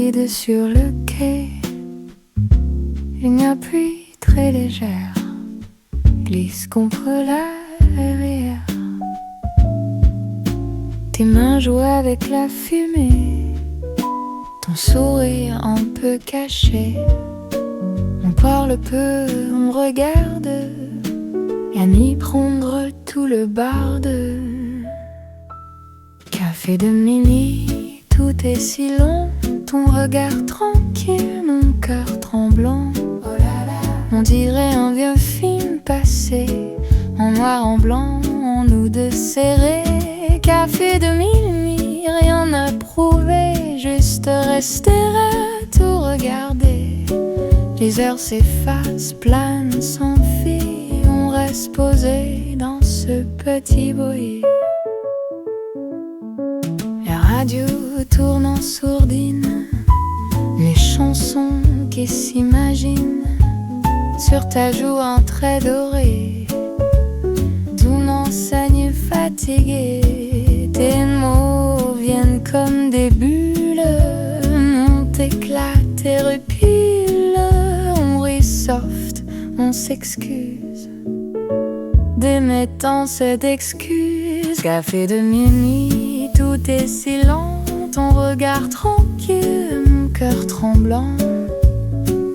vide sur le quai. Une pluie très légère glisse contre la rivière. Tes mains jouent avec la fumée, ton sourire un peu caché. On parle peu, on regarde, y'a ni prendre tout le barde. Café de midi, tout est si long, ton regard tranquille, mon cœur tremblant. On dirait un vieux film passé, en noir en blanc, en nous deux serrés. Café de minuit, rien à prouver, juste rester à tout regarder. Les heures s'effacent, planent, s'enfuient, on reste posé dans ce petit bruit. La radio tourne en sourdine, les chansons qui s'imaginent. Sur ta joue un trait doré, ton enseigne fatiguée. Tes mots viennent comme des bulles, on t'éclate tes rupilles. On rit soft, on s'excuse, démettant cette excuse. Café de minuit, tout est si lent, ton regard tranquille, mon cœur tremblant.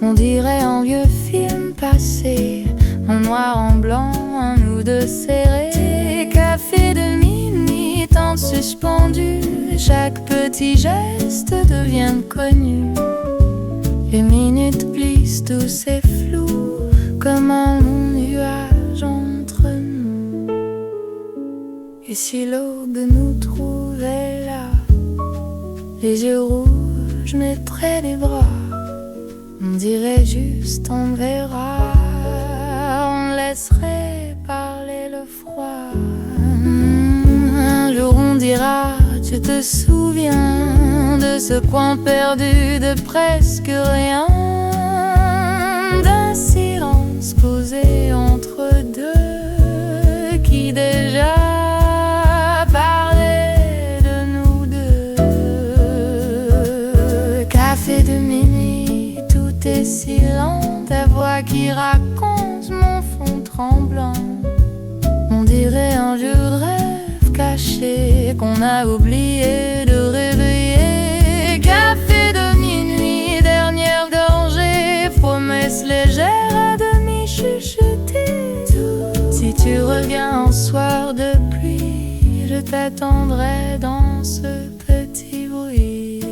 On dirait un vieux film passé, en noir en blanc, en nous deux serrés. Café de minuit, temps suspendu, chaque petit geste devient connu. Les minutes glissent, tout c'est flou, comme un nuage entre nous. Et si l'aube nous trouvait là, les yeux rouges mais près des bras, on dirait juste on verra, on laisserait parler le froid. Un jour on dira, tu te souviens de ce coin perdu de presque rien, d'un silence posé entre deux qui déjà parlait de nous deux. Café de minuit, tout est si lent, ta voix qui raconte mon front tremblant. On dirait un jeu de rêve caché qu'on a oublié de réveiller. Café de minuit, dernière gorgée, promesse légère à demi chuchotée. Si tu reviens un soir de pluie, je t'attendrai dans ce petit bruit.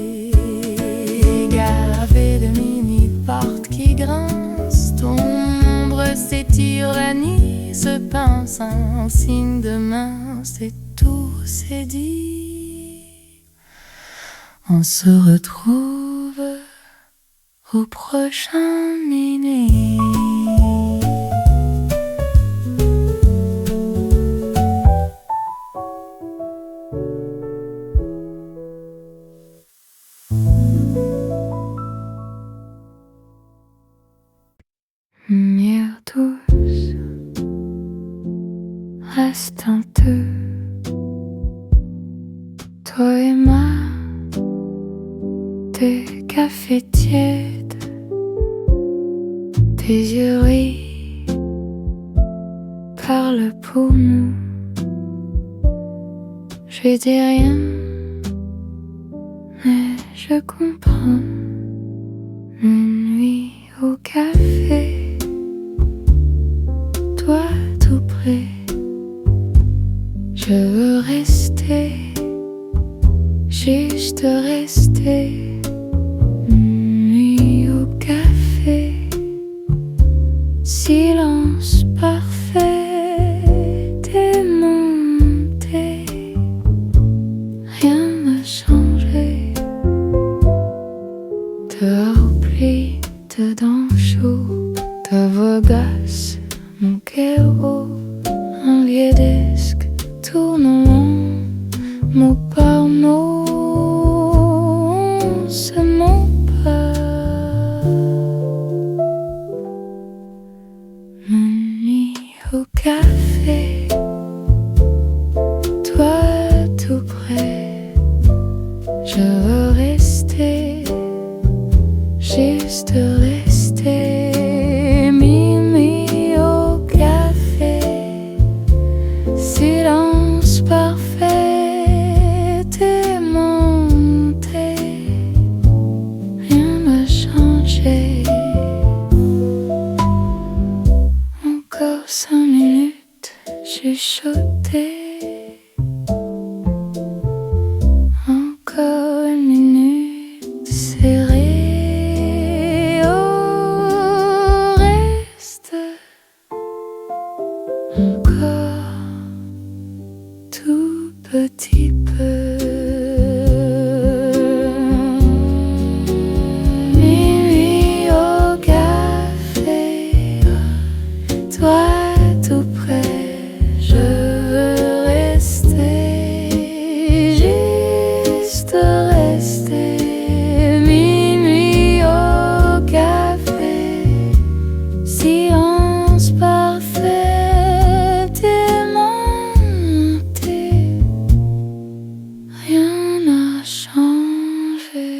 Café de minuit, porte qui grince, ton ombre s'étire, la nuit se pince, un signe de main, c'est tout, c'est dit. On se retrouve au prochain minuit. Lumière douce, reste un peu, toi et moi, des cafés tièdes, tes yeux rient, parlent pour nous. Je dis rien, mais je comprends. Une nuit au café, toi tout près, je veux rester, juste rester. Une nuit au café, silence parfait, démonté, rien n'a changé. Dehors pluie, dedans chaud, ta voix gasse, mon cœur, un vieux disque tourne long, mot par mot, on se ment pas. Une nuit au café, toi tout près, je veux rester, juste rester. Mimi au café, silence parfait, aimanté, rien n'a changé. Encore 5 minutes, chuchoté. Encore une minute serrée au reste. Encore tout petit peu. Minuit au café, toi tout près, je veux rester, juste rester. Minuit au café, silence parfait, aimanté, rien n'a changé.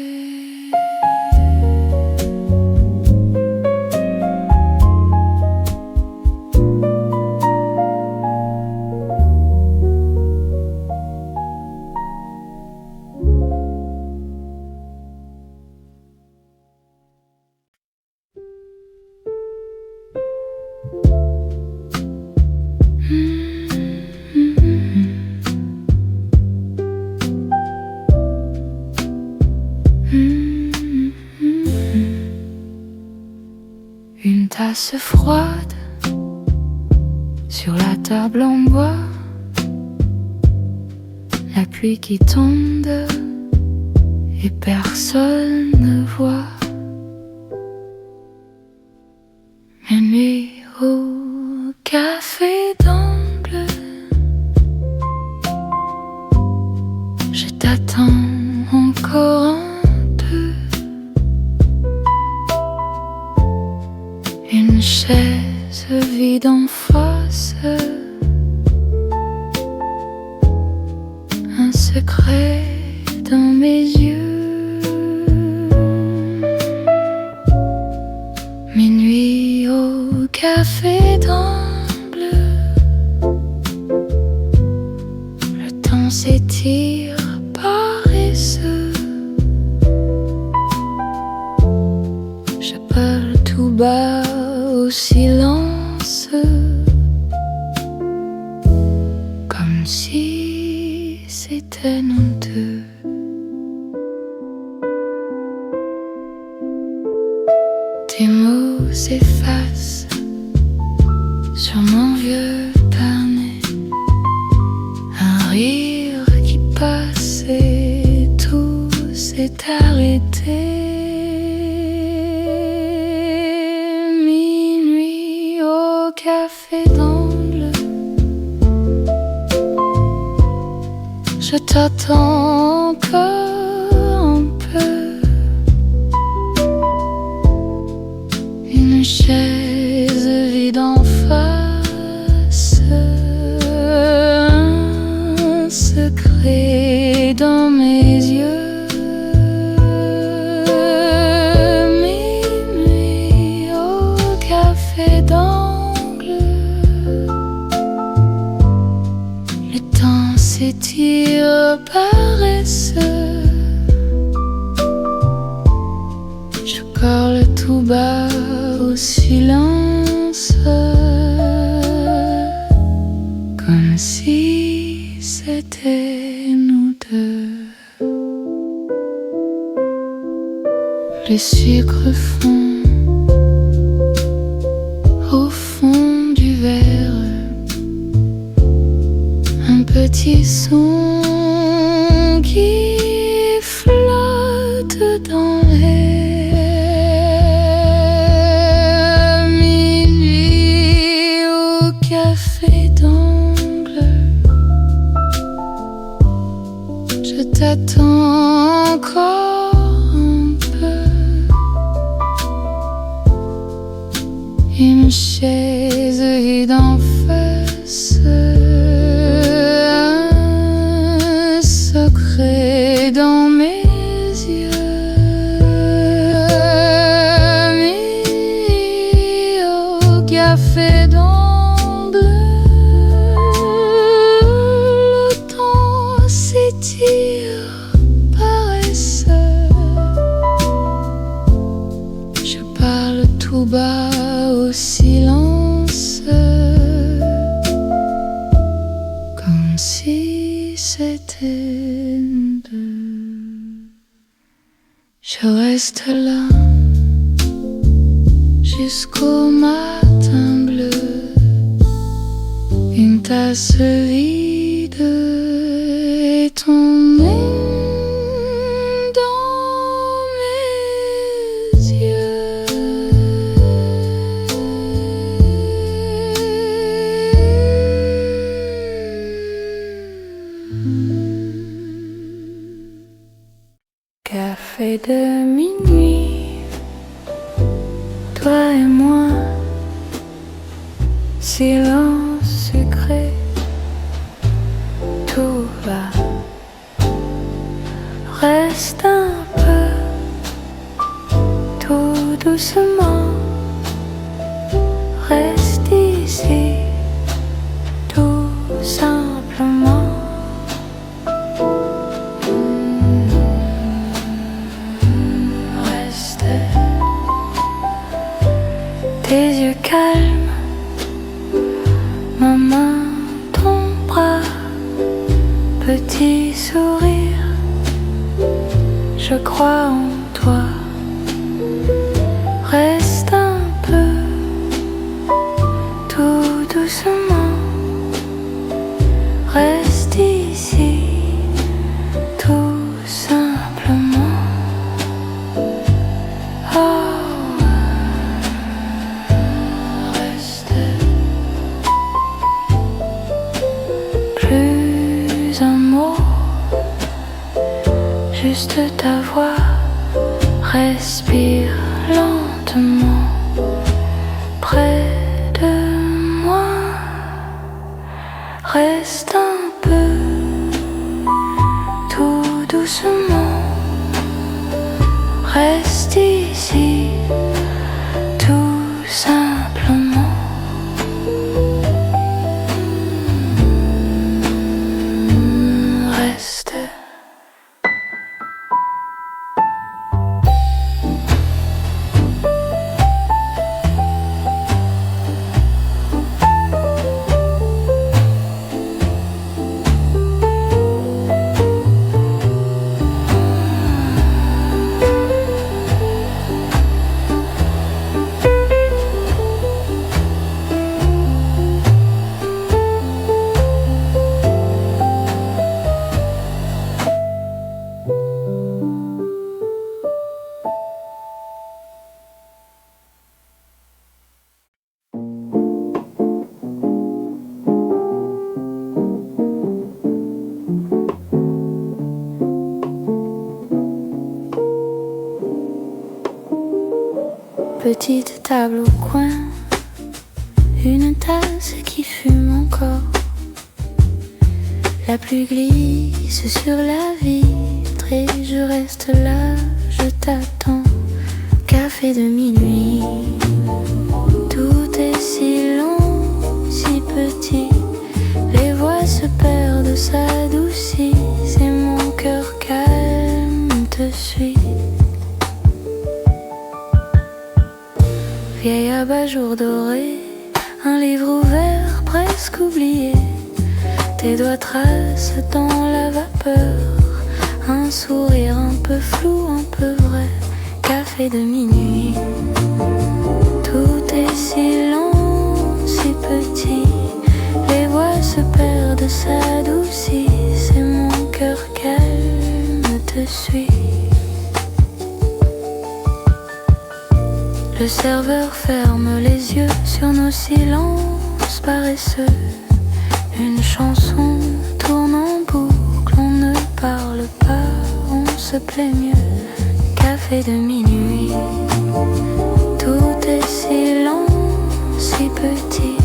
Une tasse froide sur la table en bois, la pluie qui tombe et personne ne voit. Minuit au café d'angle, je t'attends encore un peu. Une chaise vide en face, un secret dans mes yeux. Minuit au café d'angle, le temps s'étire paresseux. Je parle tout bas au silence, comme si c'était nous deux. Tes mots s'effacent sur mon vieux carnet, un rire qui passe et tout s'est arrêté. Minuit au café d'angle, je t'attends encore un peu. Une chaise vide en face, un secret dans mes yeux. Minuit au café d'angle, le temps s'étire paresseux. Je parle tout bas au silence, comme si c'était nous deux. Les sucres fond au fond du verre, un petit son qui flotte dans l'air. Minuit au café d'angle, je t'attends encore un peu. Une chaise vide en face, un secret dans mes yeux. tout bas au silence, comme si c'était nous deux. Je reste là jusqu'au matin bleu, une tasse vide et ton nom dans mes yeux. Café de minuit, toi et moi, silence sucré, tout va. Reste un peu, tout doucement, reste ici, tout simplement. Reste, tes yeux calmes, ma main, ton bras, petit sourire, je crois en toi. Reste un peu, tout doucement, reste ici, tout simplement. Oh, reste. Plus un mot, juste ta voix, respire lentement près de moi. Reste un peu, tout doucement, reste ici, tout simplement. Reste. Petite table au coin, une tasse qui fume encore. La pluie glisse sur la vitre et je reste là, je t'attends. Café de minuit, tout est si long, si petit. Les voix se perdent, s'adoucissent et mon cœur calme te suit. Vieil abat-jour doré, un livre ouvert presque oublié. Tes doigts tracent dans la vapeur, un sourire un peu flou, un peu vrai. Café de minuit, tout est si long, si petit. Les voix se perdent, s'adoucissent et mon cœur calme te suit. Le serveur ferme les yeux sur nos silences paresseux. Une chanson tourne en boucle, on ne parle pas, on se plaît mieux. Café de minuit, tout est si lent, si petit.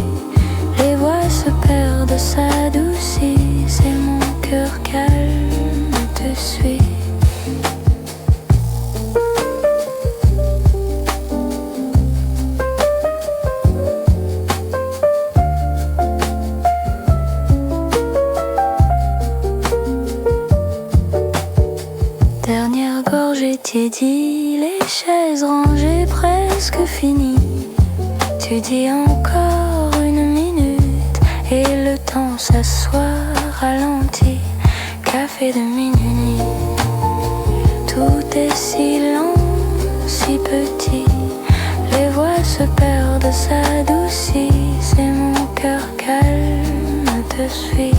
Les voix se perdent, s'adoucissent et mon cœur calme te suit. Dernière gorgée tiédie, les chaises rangées presque finies. Tu dis encore une minute et le temps s'assoit ralenti. Café de minuit, tout est si lent, si petit. Les voix se perdent, s'adoucissent et mon cœur calme te suit.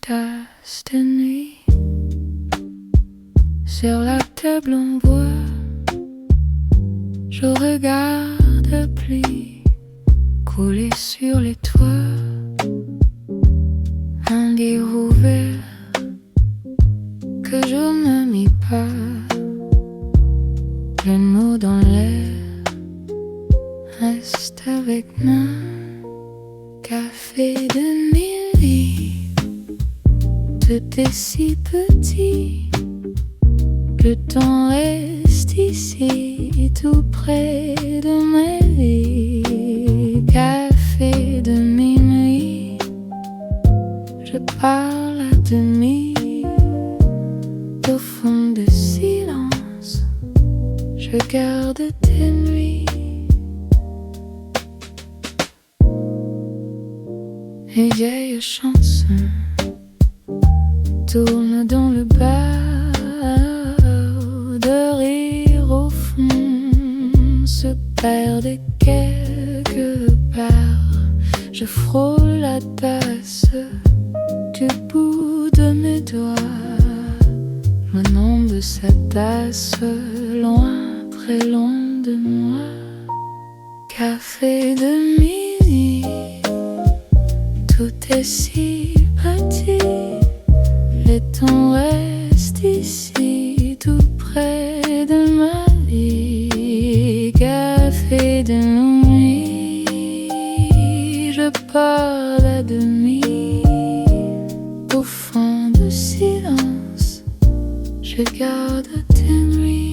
Tasse de nuit sur la table en bois, je regarde la pluie couler sur les toits. Un livre ouvert que je ne mis pas, le mot dans l'air reste avec moi. Café de minuit, tout est si petit, le temps reste ici, tout près de ma vie. Café de minuit, je parle à demi, au fond de silence, je garde tes nuits. Les vieilles chansons tournent dans le bar, de rire au fond se perdent quelque part. Je frôle la tasse du bout de mes doigts, le nom de sa tasse loin, très loin de moi. Café de minuit, tout est si petit, le temps reste ici, tout près de ma vie. Café de nuit, je parle à demi, au fond de silence, je garde tes nuits.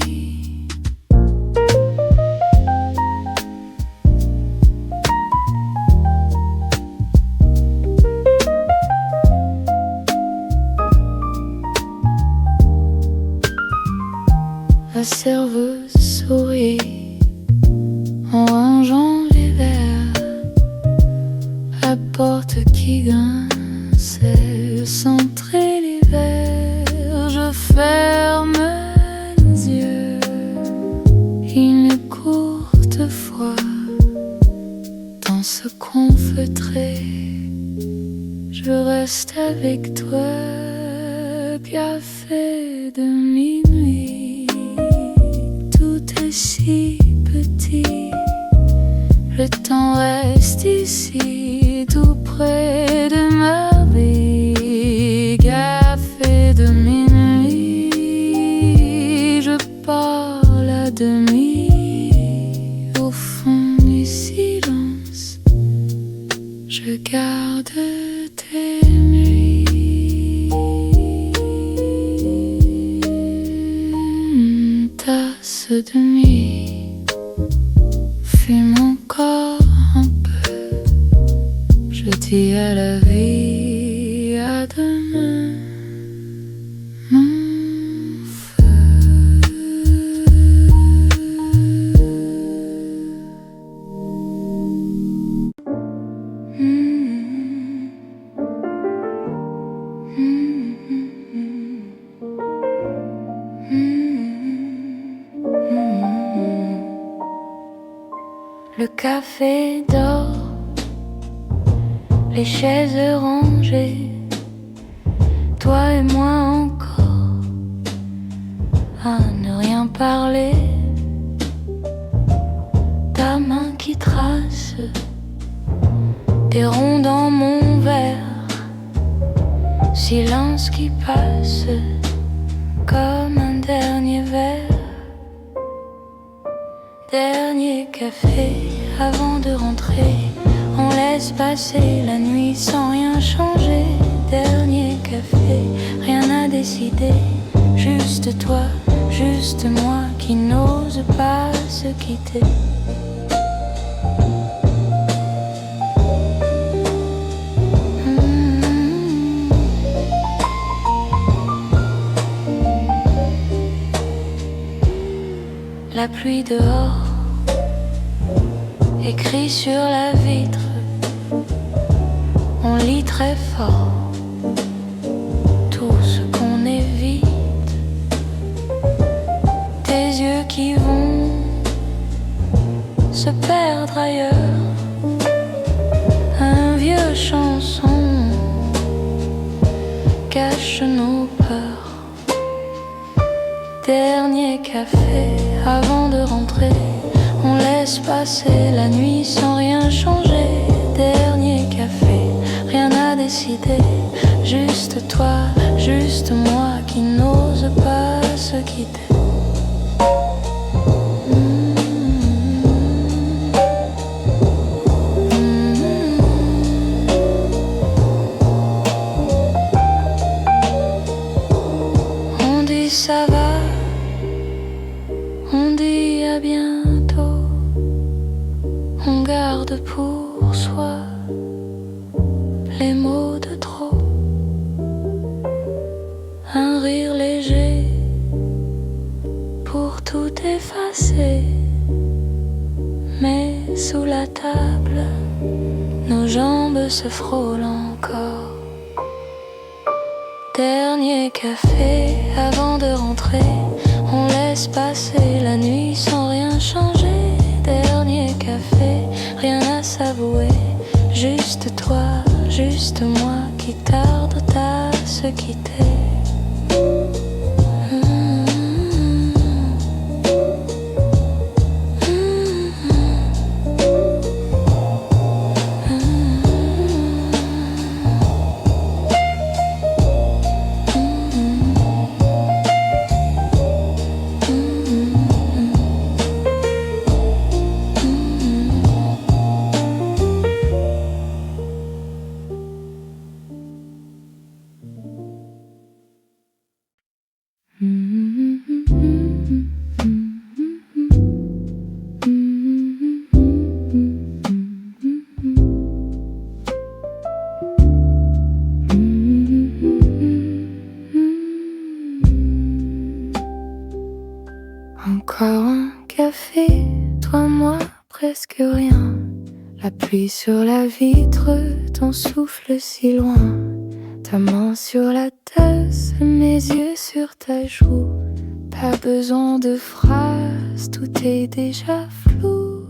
La serveuse sourit en rangeant les verres, la porte qui grince, centrer les verres. Je ferme les yeux, une courte fois dans ce qu'on feutré, je reste avec toi. Café de minuit, tout est si petit, le temps reste ici, tout près de ma vie. Café de minuit, je parle à demi, au fond du silence, je garde tes nuits. Tasse de nuit, fume encore un peu, je dis à la vie, à demain, mon feu. Le café dort, les chaises rangées, toi et moi encore, à ne rien parler. Ta main qui qui trace des ronds dans mon verre. Silence qui passe comme un dernier verre. Dernier café avant de rentrer. On laisse passer la nuit sans rien changer. Dernier café, rien à décider. Juste toi, juste moi qui n'ose pas se quitter. La pluie dehors, écrit sur la vitre, on lit très fort tout ce qu'on évite. Tes yeux qui vont se perdre ailleurs, un vieux chanson cache nos peurs. Dernier café avant de rentrer, on laisse passer la nuit sans rien changer. Dernier café, rien à décider. Juste toi, juste moi qui n'ose pas se quitter. On dit ça va, on dit à bientôt, on garde pour soi les mots de trop. Un rire léger pour tout effacer. Mais sous la table, nos jambes se frôlent encore. Dernier café avant de rentrer, on laisse passer la nuit sans rien changer. Dernier café, rien à s'avouer. Juste toi, juste moi qui tarde à se quitter. Encore un café, toi, moi, presque rien. La pluie sur la vitre, ton souffle si loin. Ta main sur la tasse, mes yeux sur ta joue. Pas besoin de phrases, tout est déjà flou.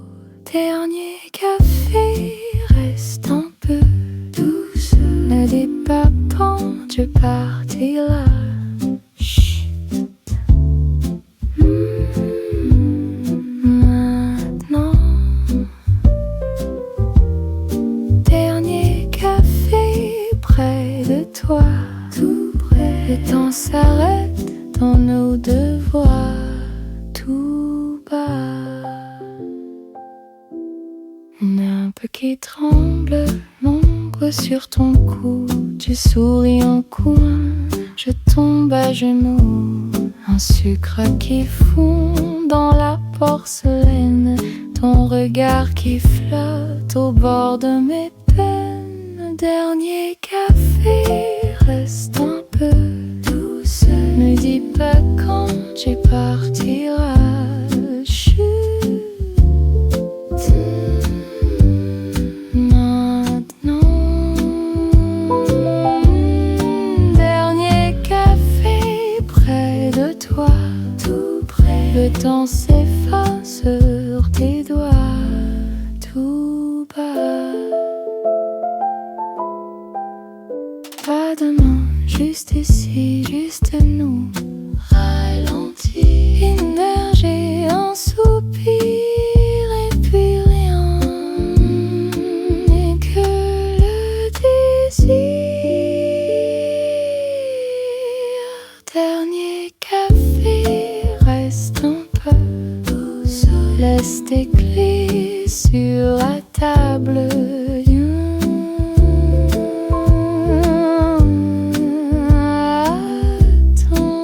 Dernier café, reste un peu douce. Ne dis pas quand je partirai. Maintenant, dernier café près de toi, tout près. Le temps s'arrête dans nos deux voix, tout bas. Un peu qui tremble, l'ombre sur ton cou. Tu souris en coin, je tombe à genoux. Un sucre qui fond dans la porcelaine, ton regard qui flotte au bord de mes peines. Dernier café, reste un peu douce. Ne dis pas quand tu partiras. Chut. Maintenant, dernier café près de toi, tout près. Le temps s'efface sur tes doigts, tout bas. Pas de main, juste ici, juste nous. Ralenti, une vergée, un soupir et puis rien. Laisse tes clés sur la table. Attends.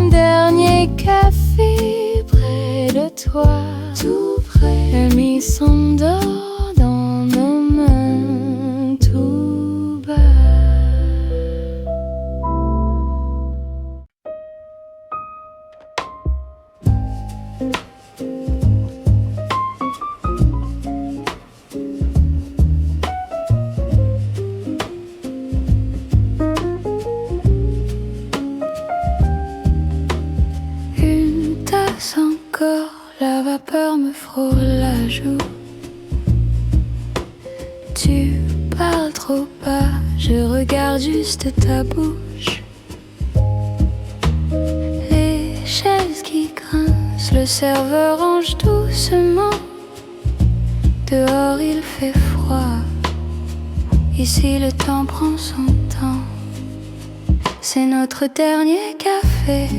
Dernier café près de toi, tout près. L'ami s'endort dans nos mains tout bas. Encore, la vapeur me frôle la joue. Tu parles trop bas, je regarde juste ta bouche. Les chaises qui grincent, le serveur range doucement. Dehors il fait froid, ici le temps prend son temps. C'est notre dernier café.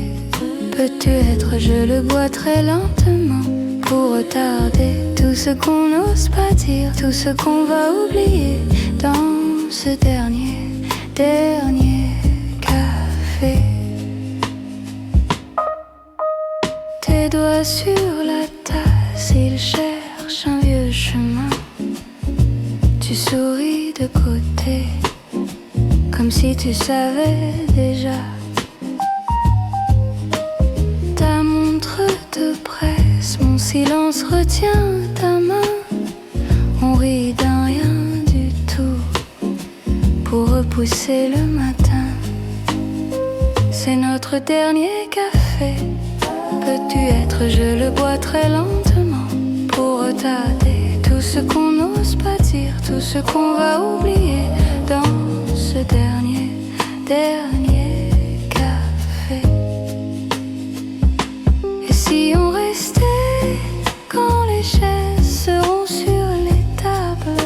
Peux-tu être, je le bois très lentement pour retarder tout ce qu'on n'ose pas dire, tout ce qu'on va oublier dans ce dernier café. Tes doigts sur la tasse, ils cherchent un vieux chemin. Tu souris de côté, comme si tu savais déjà. Te presse, mon silence retient ta main. On rit d'un rien du tout pour repousser le matin. C'est notre dernier café. Peux-tu être, je le bois très lentement pour retarder tout ce qu'on n'ose pas dire, tout ce qu'on va oublier dans ce dernier café. Si on restait quand les chaises seront sur les tables,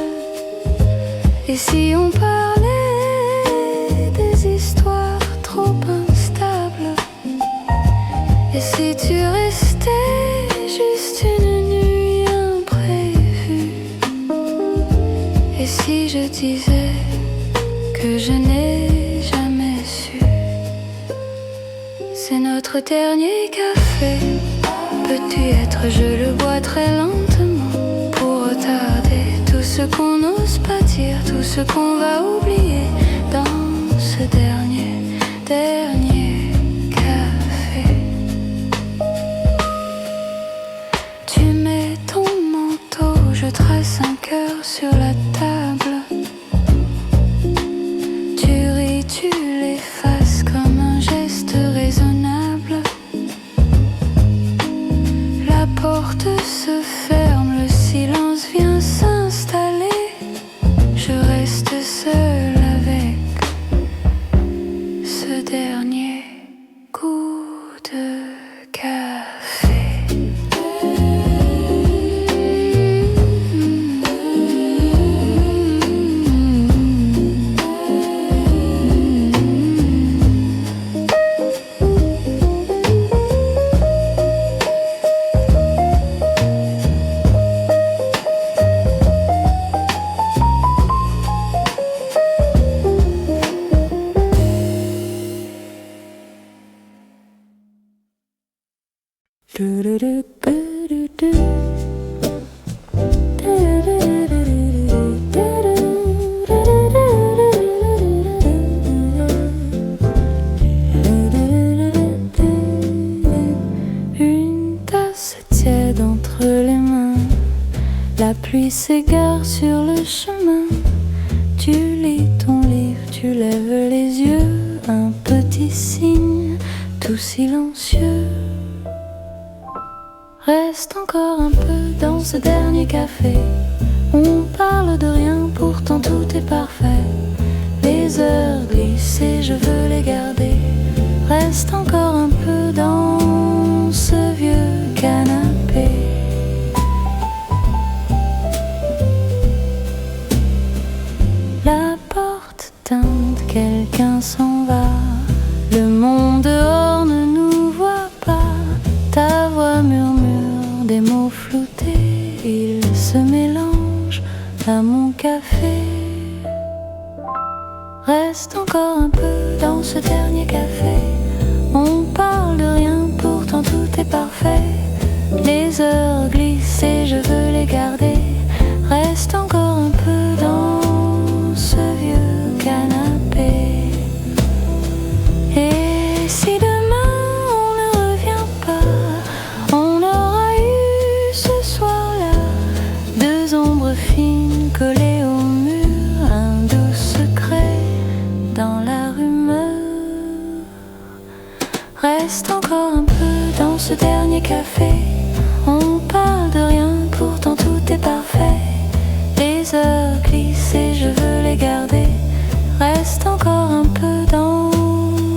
et si on parlait des histoires trop instables, et si tu restais juste une nuit imprévue, et si je disais que je n'ai jamais su. C'est notre dernier café. Peux-tu être, je le bois très lentement pour retarder tout ce qu'on n'ose pas dire, tout ce qu'on va oublier dans ce dernier café. Tu mets ton manteau, je trace un cœur sur la table. Tu ris, tu l'effaces comme un geste raisonnable. La porte se ferme, le silence vient s'installer. Je reste seule avec ce dernier coup de café. Une tasse tiède entre les mains, la pluie s'égare sur le chemin. Tu lis ton livre, tu lèves les yeux, un petit signe tout silencieux. Reste encore un peu dans ce dernier café. On parle de rien, pourtant tout est parfait. Les heures glissent et je veux les garder. Reste encore un peu dans ce vieux canapé. La porte teinte, quelqu'un s'en va. Le monde dehors ne nous voit pas. Ta voix me mots floutés, ils se mélangent à mon café. Reste encore un peu dans ce dernier café. On parle de rien, pourtant tout est parfait. Les heures glissent et je veux les garder. Reste encore un peu dans ce vieux canapé. Et si demain on ne revient pas, on aura eu ce soir-là deux ombres fines collées au mur, un doux secret dans la rumeur. Reste encore un peu dans ce dernier café. On parle de rien, pourtant tout est parfait. Les heures glissent et je veux les garder. Reste encore un peu dans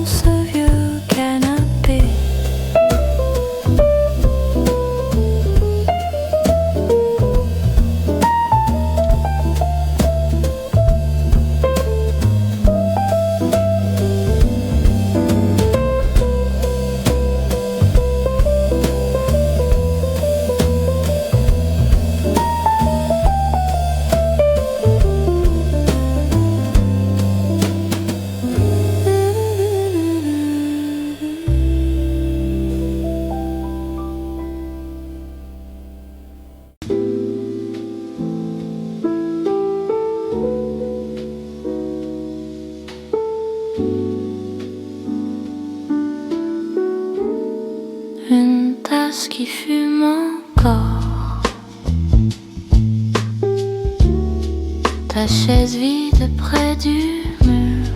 ce vieux canapé. Une tasse qui fume encore, ta chaise vide près du mur.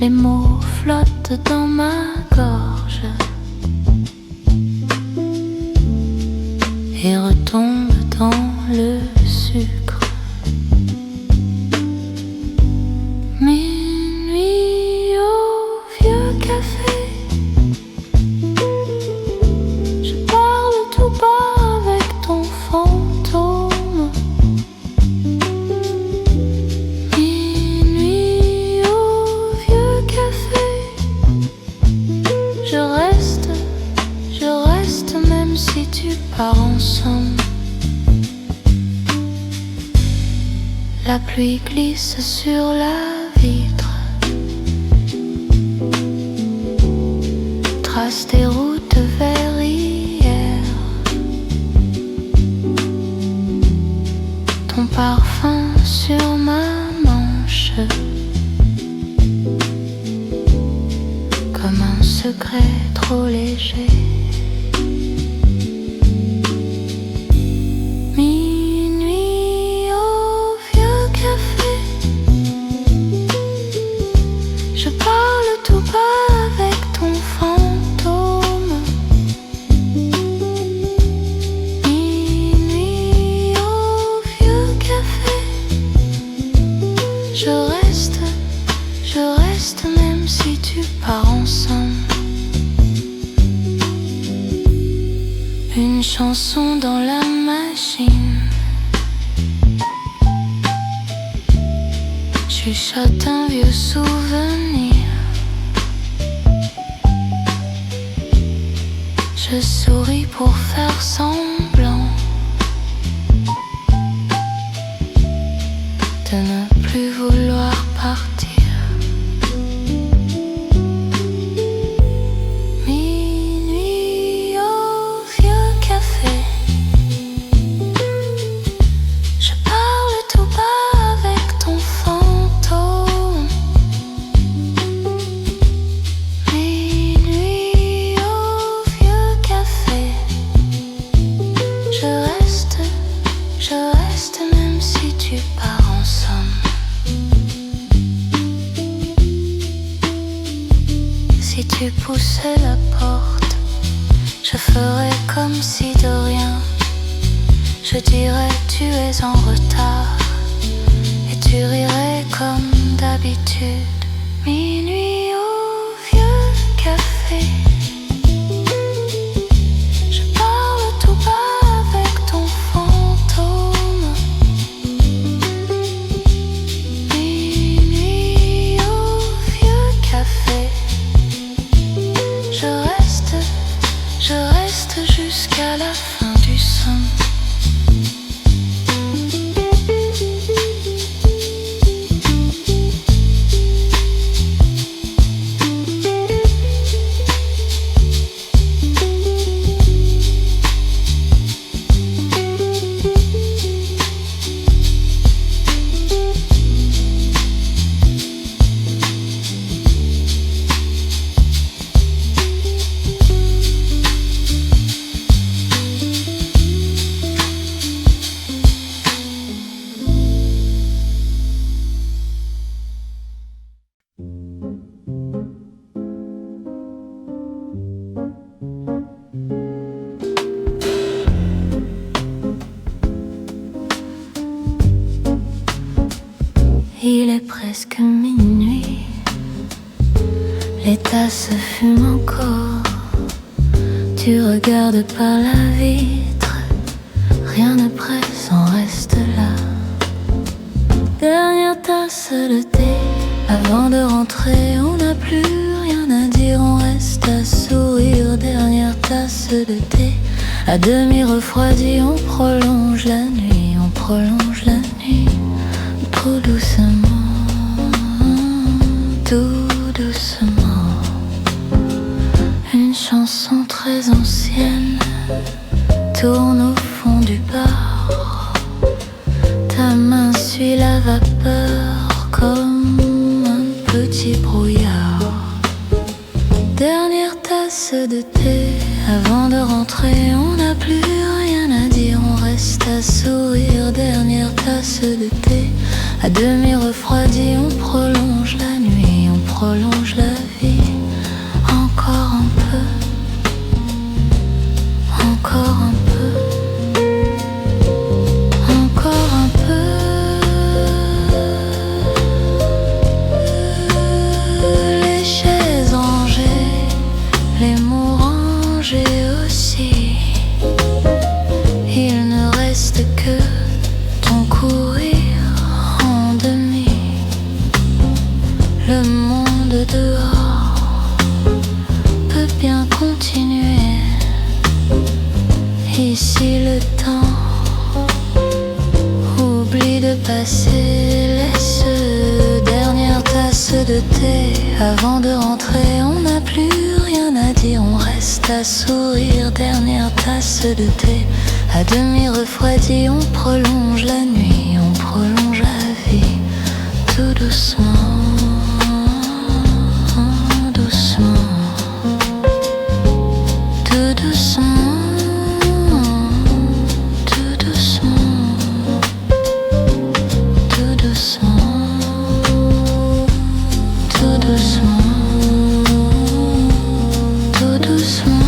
Les mots flottent dans ma gorge et retombent dans le sucre. Minuit au vieux café, je parle tout bas avec ton fantôme. Minuit au vieux café, je reste même si tu pars ensemble. La pluie glisse sur la vitre, trace des routes vers hier. Ton parfum sur ma manche, comme un secret trop léger. Minuit au vieux café, je parle tout bas avec ton fantôme. Minuit au vieux café, je reste même si tu pars ensemble. Une chanson dans la machine, chuchote un vieux souvenir. Je souris pour faire semblant de ne plus vouloir partir. Minuit au vieux café, je parle tout bas avec ton fantôme. Minuit au vieux café, je reste même si tu pars ensemble. Si tu poussais la porte, je ferais comme si de rien. Je dirais tu es en retard et tu rirais comme d'habitude. Minuit au vieux café, je parle tout bas avec ton fantôme. Minuit au vieux café, je jusqu'à la fin du son. Il est presque minuit, les tasses fument encore. Tu regardes par la vitre, rien ne presse, on reste là. Dernière tasse de thé, avant de rentrer, on n'a plus rien à dire, on reste à sourire. Dernière tasse de thé, à demi refroidi, on prolonge la nuit, on prolonge la nuit. Tout doucement, tout doucement. Une chanson très ancienne tourne au fond du bar. Ta main suit la vapeur comme un petit brouillard. Dernière tasse de thé, avant de rentrer, on n'a plus rien à dire, on reste à sourire. Dernière tasse de thé, à demi refroidi, on prolonge la nuit, on prolonge la vie. Encore un peu, encore un peu, encore un peu. Les chaises rangées, les mots rangés aussi. Il ne reste que ton courir en demi. Le monde dehors peut bien continuer. Ici le temps oublie de passer. Laisse dernière tasse de thé, avant de rentrer, on n'a plus rien à dire, on reste à sourire. Dernière tasse de thé, à demi refroidi, on prolonge la nuit, on prolonge la vie. Tout doucement, doucement, tout doucement, tout doucement, tout doucement, tout doucement, tout doucement.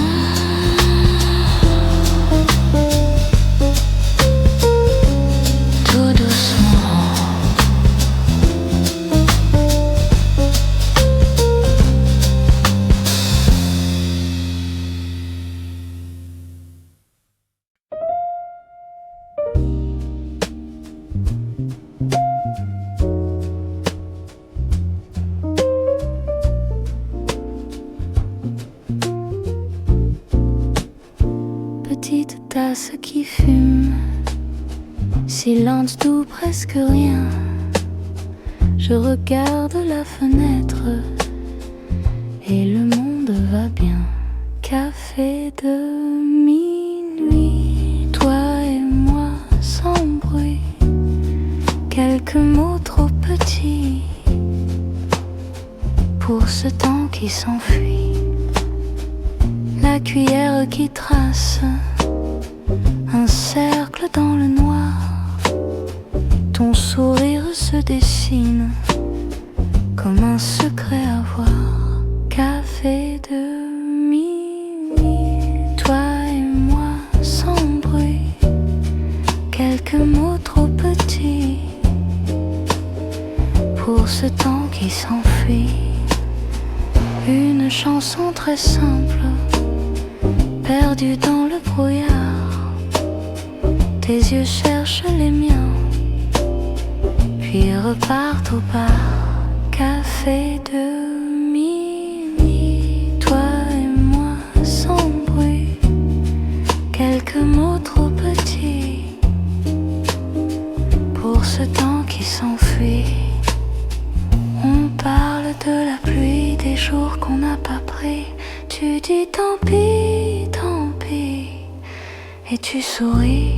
Petite tasse qui fume, silence doux, presque rien. Je regarde la fenêtre et le monde va bien. Café de minuit, toi et moi sans bruit. Quelques mots trop petits pour ce temps qui s'enfuit. La cuillère qui trace un cercle dans le noir. Ton sourire se dessine comme un secret à voir. Café de minuit, toi et moi sans bruit. Quelques mots trop petits pour ce temps qui s'enfuit. Une chanson très simple, perdue dans le brouillard. Tes yeux cherchent les miens, puis repartent au bar. Café de minuit, toi et moi sans bruit. tu dis tant pis, et tu souris,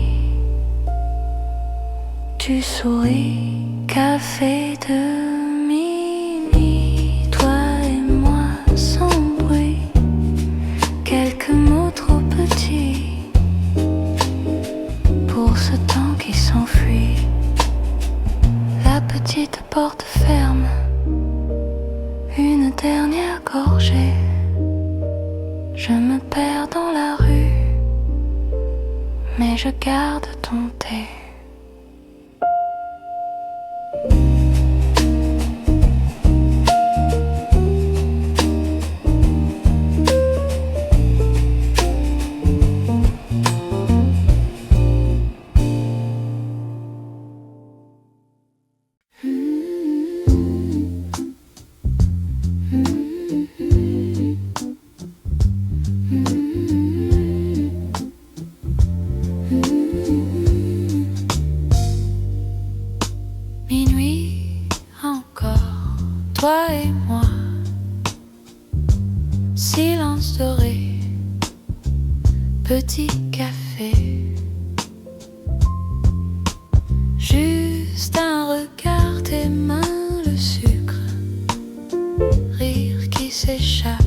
café de minuit, toi et moi sans bruit, quelques mots trop petits pour ce temps qui s'enfuit. La petite porte ferme, une dernière gorgée. Je me perds dans la rue, mais je garde ton thé. Minuit encore, toi et moi, silence doré, petit café, juste un regard, tes mains, le sucre, rire qui s'échappe,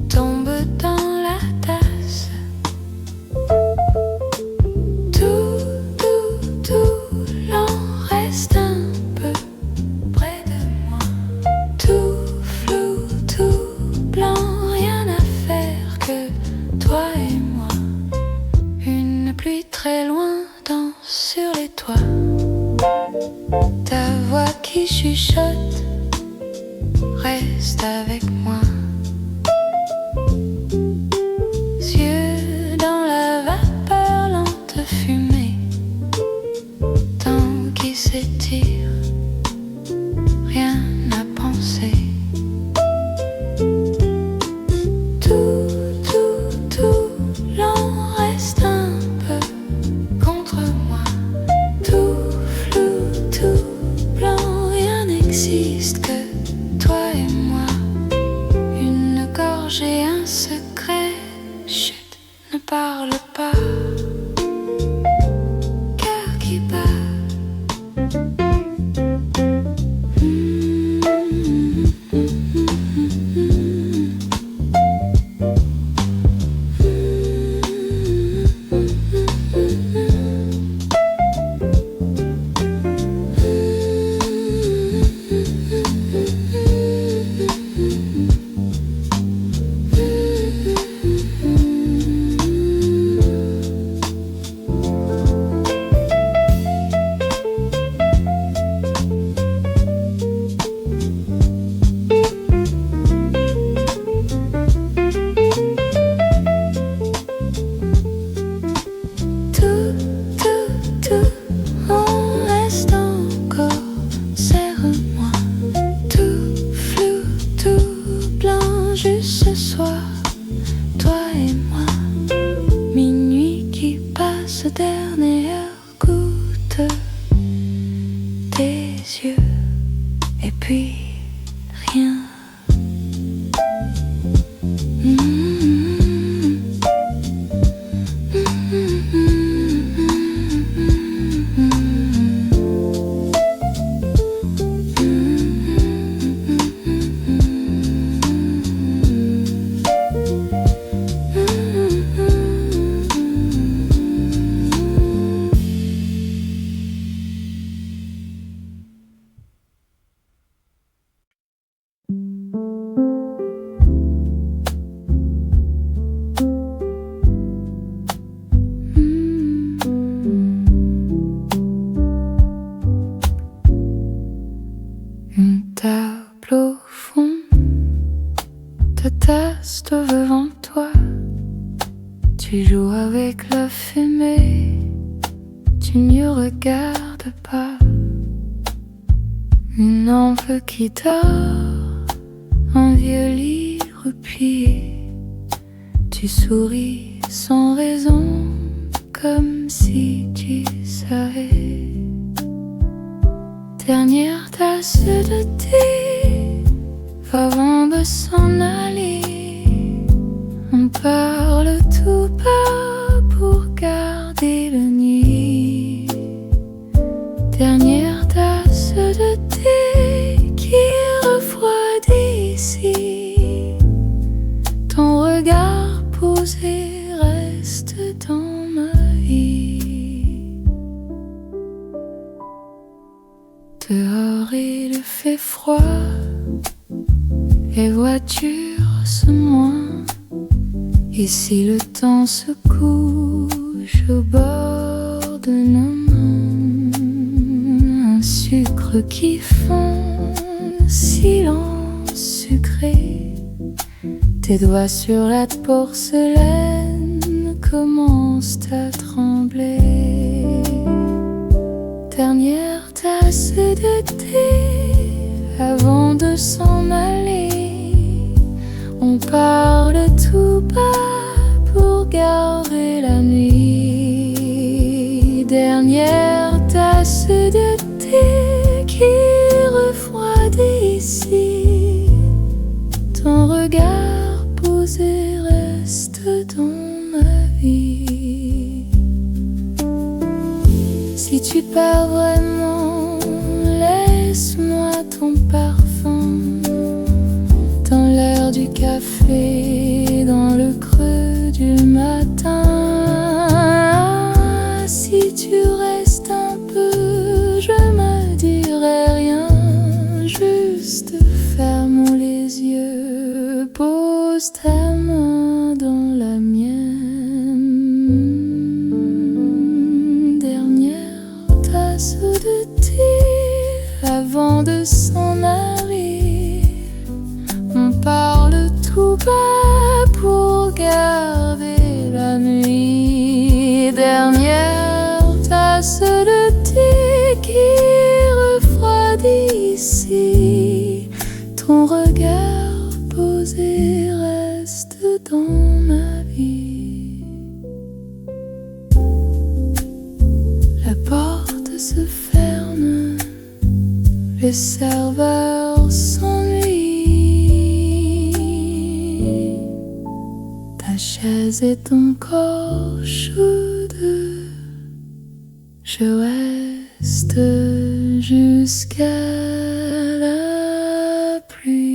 tombe dans la tasse. Tout l'en reste un peu près de moi. Tout flou, tout blanc, rien à faire que toi et moi. Une pluie très loin danse sur les toits. Ta voix qui chuchote reste avec moi. Yeux dans la vapeur, lente fumée, temps qui s'étire, rien à penser. Tout l'en reste un peu contre moi. Tout flou, tout blanc, rien n'existe que toi et moi. Une gorgée, un secret, chut, ne parle pas. Cœur qui bat. Tout, on reste encore, serre-moi. Tout flou, tout blanc, juste ce soir, toi et moi. Minuit qui passe, dernière goutte des yeux, et puis rien. Un tableau fond, ta tasse devant toi. Tu joues avec la fumée, tu ne regardes pas. Une lampe qui dort, un vieux lit replié. Tu souris sans raison, comme si tu savais. Dernière tasse de thé, avant de s'en aller. froid, les voitures se moins. Et si le temps se couche au bord de nos mains, un sucre qui fond, silence sucré, tes doigts sur la porcelaine commencent à trembler. Dernière tasse de thé avant de s'en aller, on parle tout bas pour garder la nuit. Dernière tasse de thé qui refroidit ici, ton regard posé reste dans ma vie. Si tu pars vraiment, laisse-moi ton parfum dans l'air du café, dans le creux du matin. Si tu restes un peu, je me dirai rien, juste ferme les yeux, pose ta main dans la mienne. Dernière tasse de thé avant de s'en aller, on parle tout bas pour garder la nuit. Dernière tasse de thé qui refroidit ici, ton regard posé reste dans ma vie. La porte se ferme, le serveur s'ennuie, ta chaise est encore chaude, je reste jusqu'à la pluie.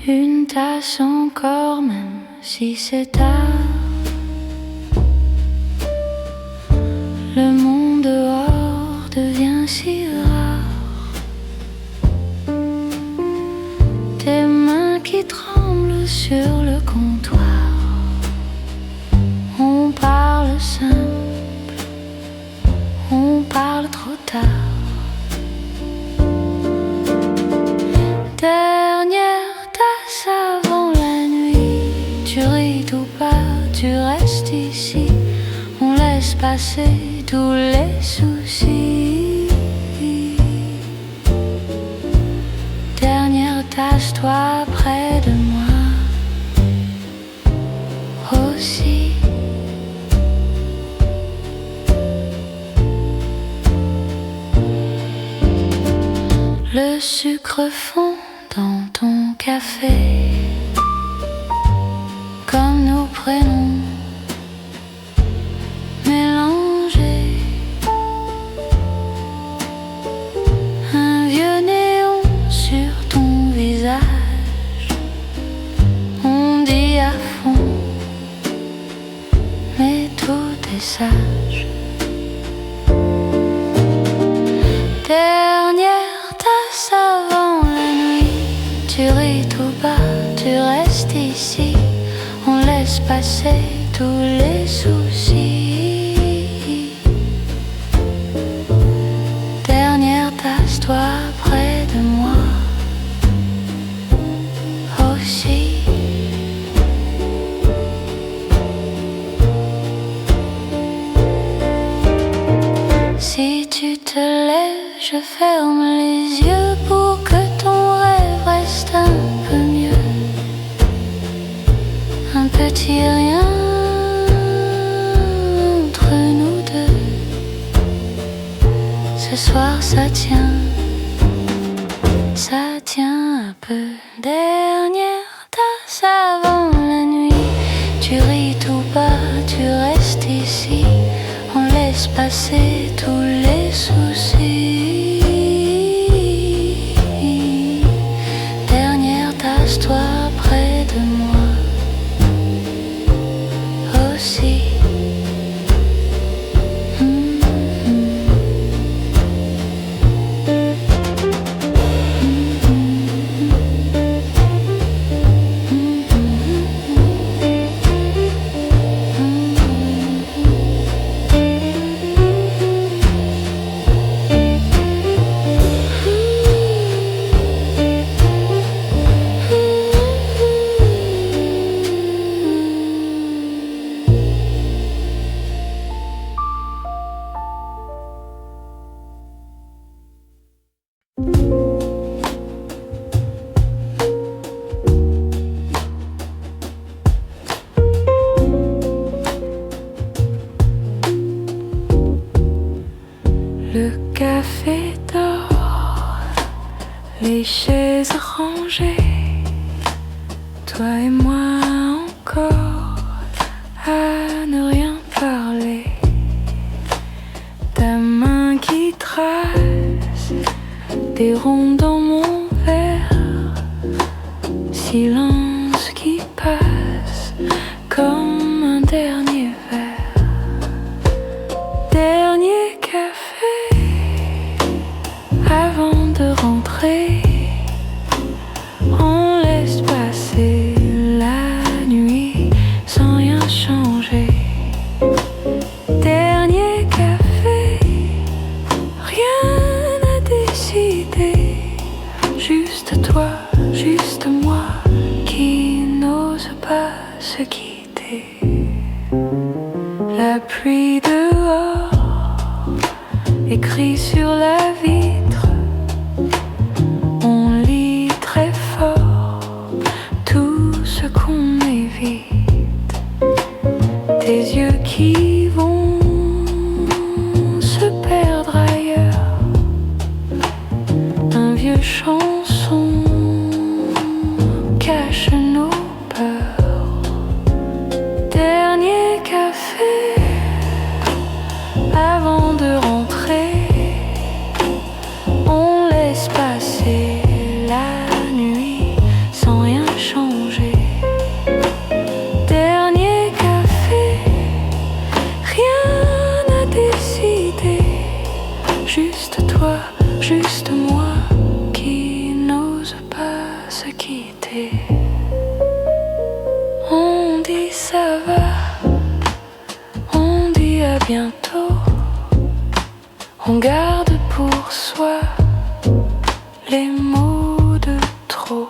Une tasse encore, même si c'est tard. Le monde dehors devient si rare. Tes mains qui tremblent sur le comptoir. On parle simple, on parle trop tard. Dernière tasse avant la nuit, tu ris tout bas, tu restes ici, on laisse passer tous les soucis. Dernière tasse, toi près de moi aussi. Le sucre fond dans ton café, comme nos prénoms mélangés. Un vieux néon sur ton visage, on dit à fond, mais tout est sage. Dernière tasse avant la nuit, tu ris tout bas, tu restes ici, on laisse passer tous les soucis. Dernière tasse, toi près de moi aussi. Si tu te lèves, je ferme les yeux pour que ton rêve reste un peu mieux. Un petit rien entre nous deux. Ce soir ça tient un peu. Dernière tasse pas, tu restes ici. On laisse passer tous les soucis. Dernière tasse, toi près de moi aussi. Le café dort, les chaises rangées, toi et moi encore à ne rien parler. Ta main qui trace des ronds dans mon verre, silence qui passe comme un dernier verre. Dernier café avant de rentrer, on laisse passer la nuit sans rien changer. Dernier café, rien à décider, juste toi, juste moi qui n'ose pas se quitter. La pluie dehors, écrit sur la vitre, on lit très fort tout ce qu'on évite. Tes yeux qui vont se perdre ailleurs, un vieux chanson cache nos peurs. Dernier café avant de rentrer, on laisse passer la nuit sans rien changer. Dernier café, rien à décider, juste toi, juste moi qui n'ose pas se quitter. On dit ça va, on dit à bientôt, on garde pour soi les mots de trop.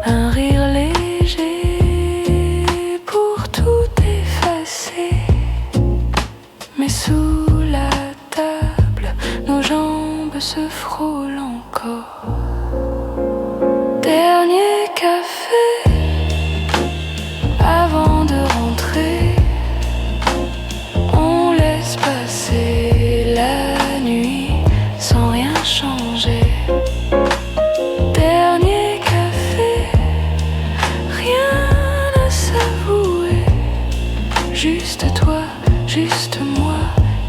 Un rire léger pour tout effacer, mais sous la table, nos jambes se frôlent encore. Dernier café avant de rentrer, on laisse passer la nuit sans rien changer. Dernier café, rien à s'avouer, juste toi, juste moi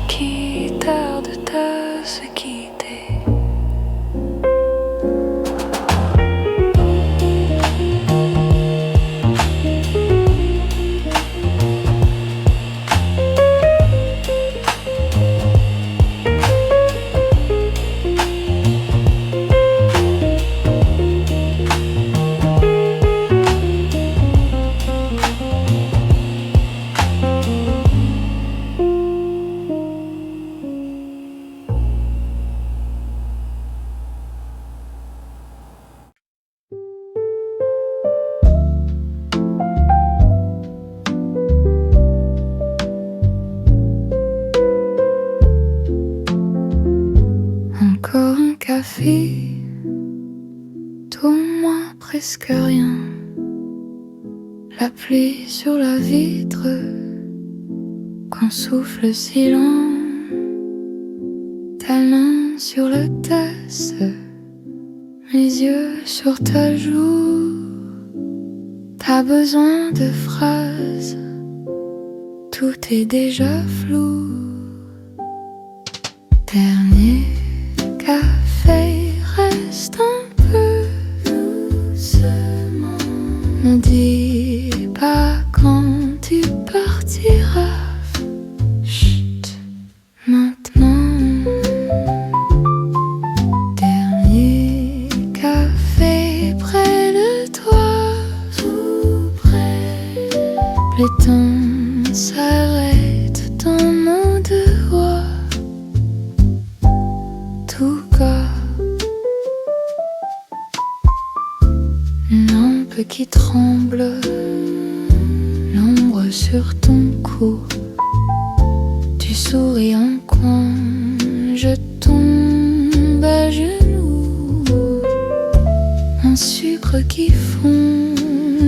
qui tarde à se quitter. Encore un café, tourne-moi presque rien. La pluie sur la vitre, quand souffle si lent, ta main sur la tasse, mes yeux sur ta joue. T'as besoin de phrases est déjà flou. Dernier café, reste un peu doucement. Ne dis pas quand tu partiras. Chut, maintenant. Dernier café près de toi, tout près. Le temps s'arrête dans nos deux voix. Tout bas, une lampe qui tremble, l'ombre sur ton cou. Tu souris en coin, je tombe à genoux. Un sucre qui fond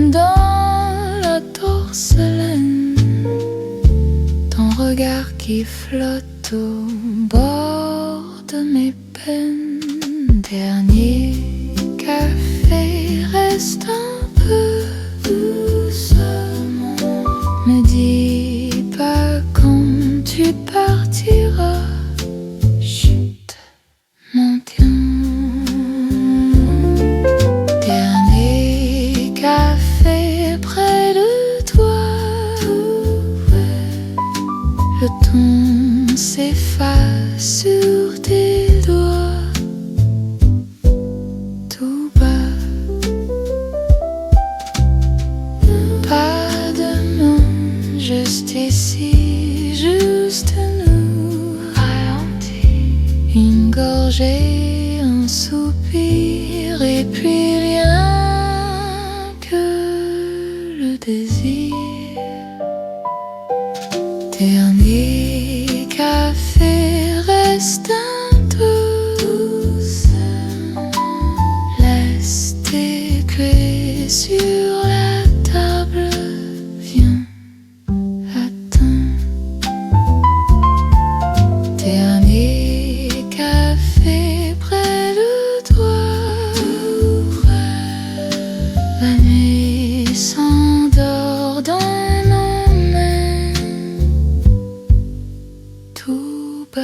dans la porcelaine, ton regard qui flotte au bord de mes peines. Dernier café, reste un peu doucement. Ne dis pas quand tu partiras. Chut, maintenant. Dernier café près de toi, tout près. Le temps s'efface sur tes doigts, tout bas. Pas de monde, juste ici, juste nous. Ralenti, une gorgée, un soupir, et puis rien que le désir. Dernier café, reste un peu doucement. Laisse tes clés sur la table. Viens, attends. Dernier café près de toi, tout près. La nuit s'endort dans nos mains, tout bas.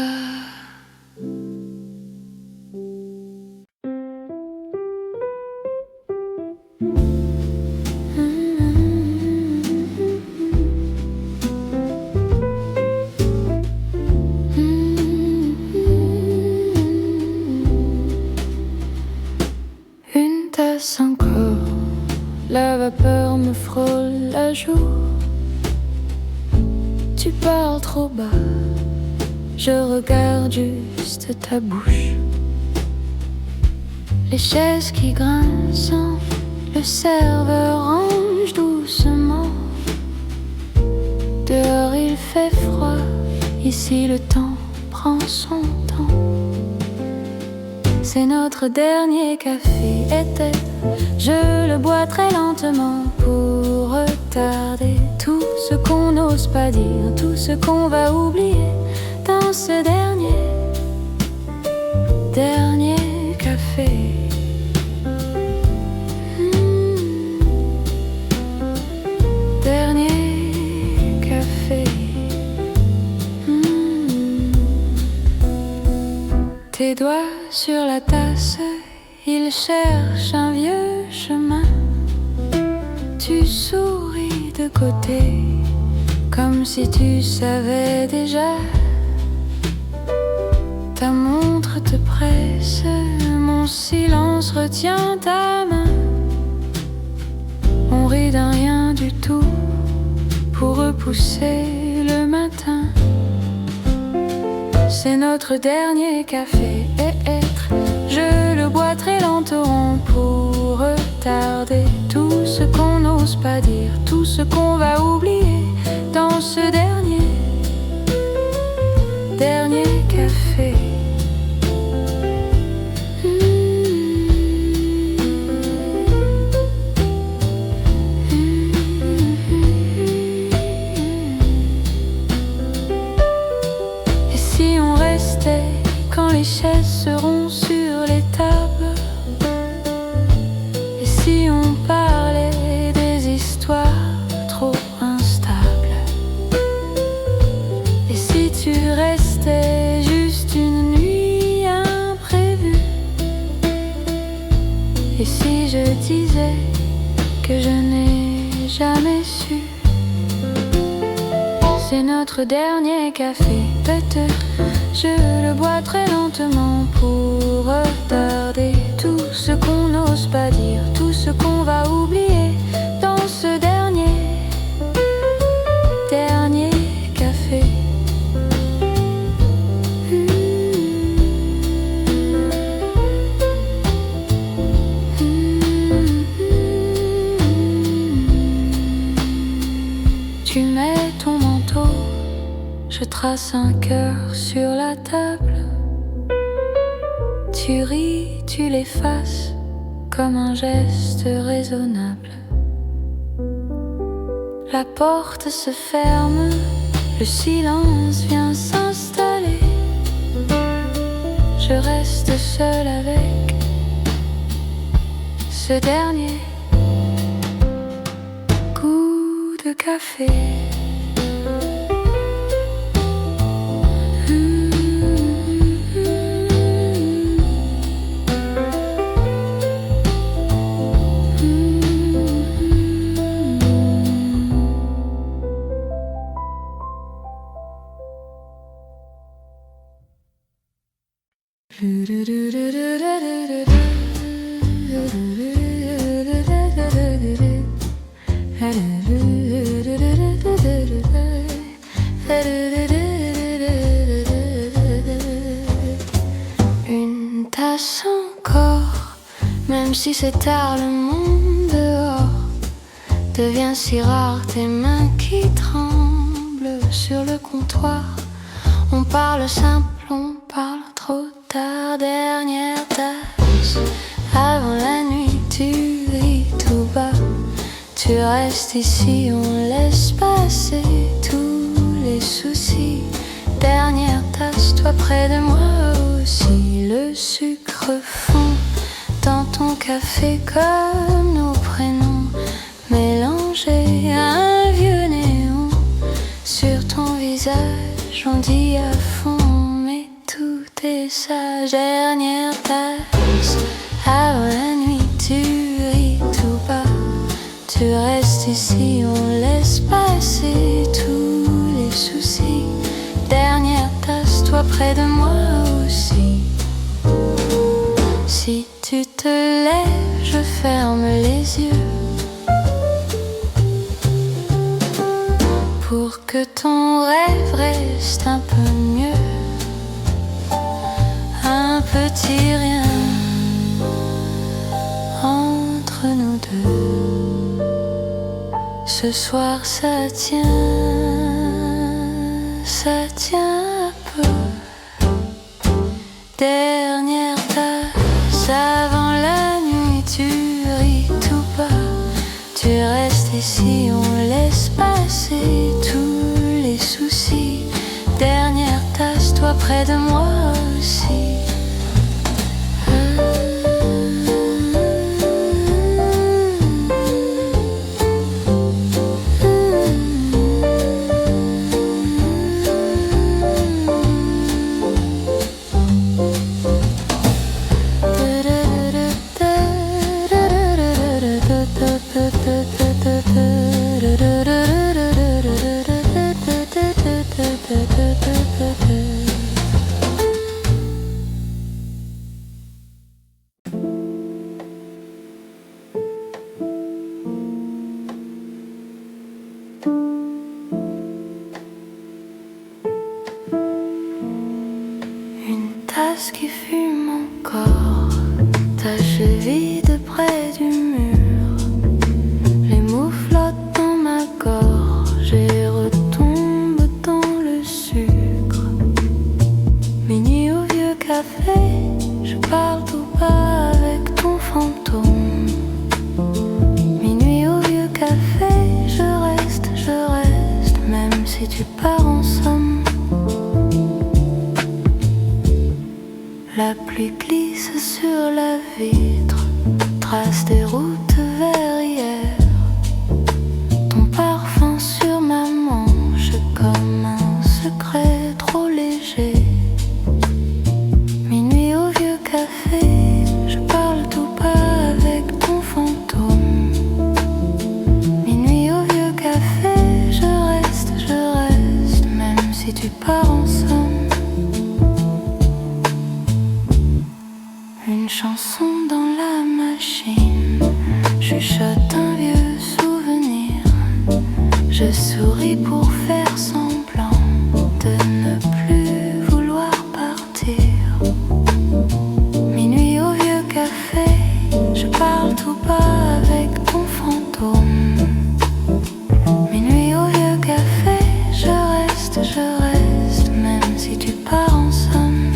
Une tasse encore, la vapeur me frôle la joue. Tu parles trop bas, je regarde juste ta bouche. Les chaises qui grincent, le serveur range doucement. Dehors il fait froid, ici le temps prend son temps. C'est notre dernier café, était. Je le bois très lentement pour retarder tout ce qu'on n'ose pas dire, tout ce qu'on va oublier dans ce dernier café. Dernier café. Tes doigts sur la tasse, ils cherchent un vieux chemin. Tu souris de côté, comme si tu savais déjà. Ta montre te presse, mon silence retient ta main. On rit d'un rien du tout pour repousser le matin. C'est notre dernier café et être. Je le bois très lentement pour retarder tout ce qu'on n'ose pas dire, tout ce qu'on va oublier dans ce dernier café. Et si on restait quand les chaises seront sur les tables? Et si on parlait des histoires trop instables? bêtisé que je n'ai jamais su. C'est notre dernier café, peut-être je le bois très lentement pour retarder tout ce qu'on n'ose pas dire, tout ce qu'on va oublier dans ce dernier café. Tu mets ton manteau, je trace un cœur sur la table. Tu ris, tu l'effaces comme un geste raisonnable. La porte se ferme, le silence vient s'installer. Je reste seule avec ce dernier goût de café. Une tasse encore, même si c'est tard, le monde dehors devient si rare. Tes mains qui tremblent sur le comptoir. On parle simple, on parle trop tard. Dernière tasse avant la nuit, tu ris tout bas. Tu restes ici, on laisse passer tous les soucis. Dernière tasse, toi près de moi aussi. Le sucre fond dans ton café comme nos prénoms mélangés à un vieux néon. Sur ton visage, on dit à fond, mais tout est sage. Dernière tasse avant la nuit, tu ris tout bas. Tu restes ici, on laisse passer tous les soucis. Dernière tasse, toi près de moi aussi. Si tu te lèves, je ferme les yeux pour que ton rêve reste un peu mieux. Un petit rien entre nous deux. Ce soir ça tient un peu. Dernière tasse avant la nuit, tu ris tout bas. Tu restes ici, on laisse passer tous les soucis. Dernière tasse, toi près de moi aussi. Une tasse qui fume encore, ta cheville de près du mur. Les mots flottent dans ma gorge et retombent dans le sucre. Minuit au vieux café, je parle tout bas avec ton fantôme. Minuit au vieux café, je reste, même si tu pars en somme. La pluie glisse sur la vitre, trace des routes vers hier. Ton parfum sur ma manche comme un secret trop léger. Minuit au vieux café, je parle tout bas avec ton fantôme. faire semblant de ne plus vouloir partir. Minuit au vieux café, je parle tout bas avec ton fantôme. Minuit au vieux café, je reste, même si tu pars en somme.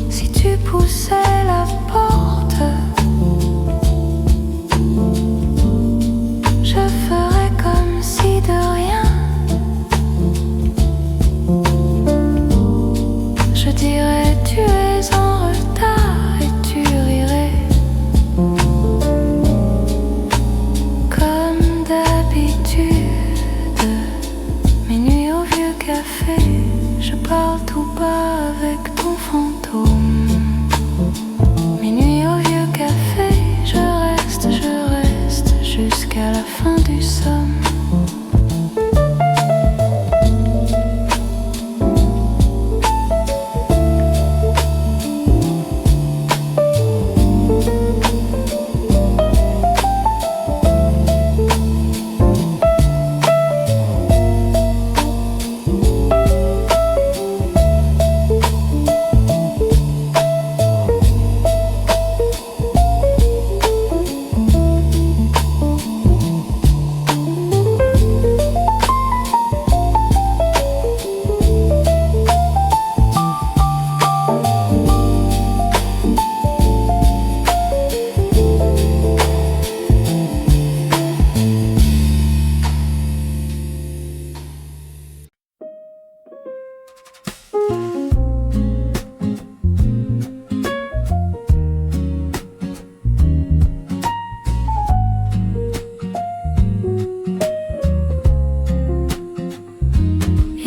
Si tu poussais la porte, je ferais comme si de rien. Je dirais tu es en retard et tu rirais. Comme d'habitude, minuit au vieux café, je parle tout bas avec ton fantôme. Minuit au vieux café, je reste jusqu'à la fin du somme.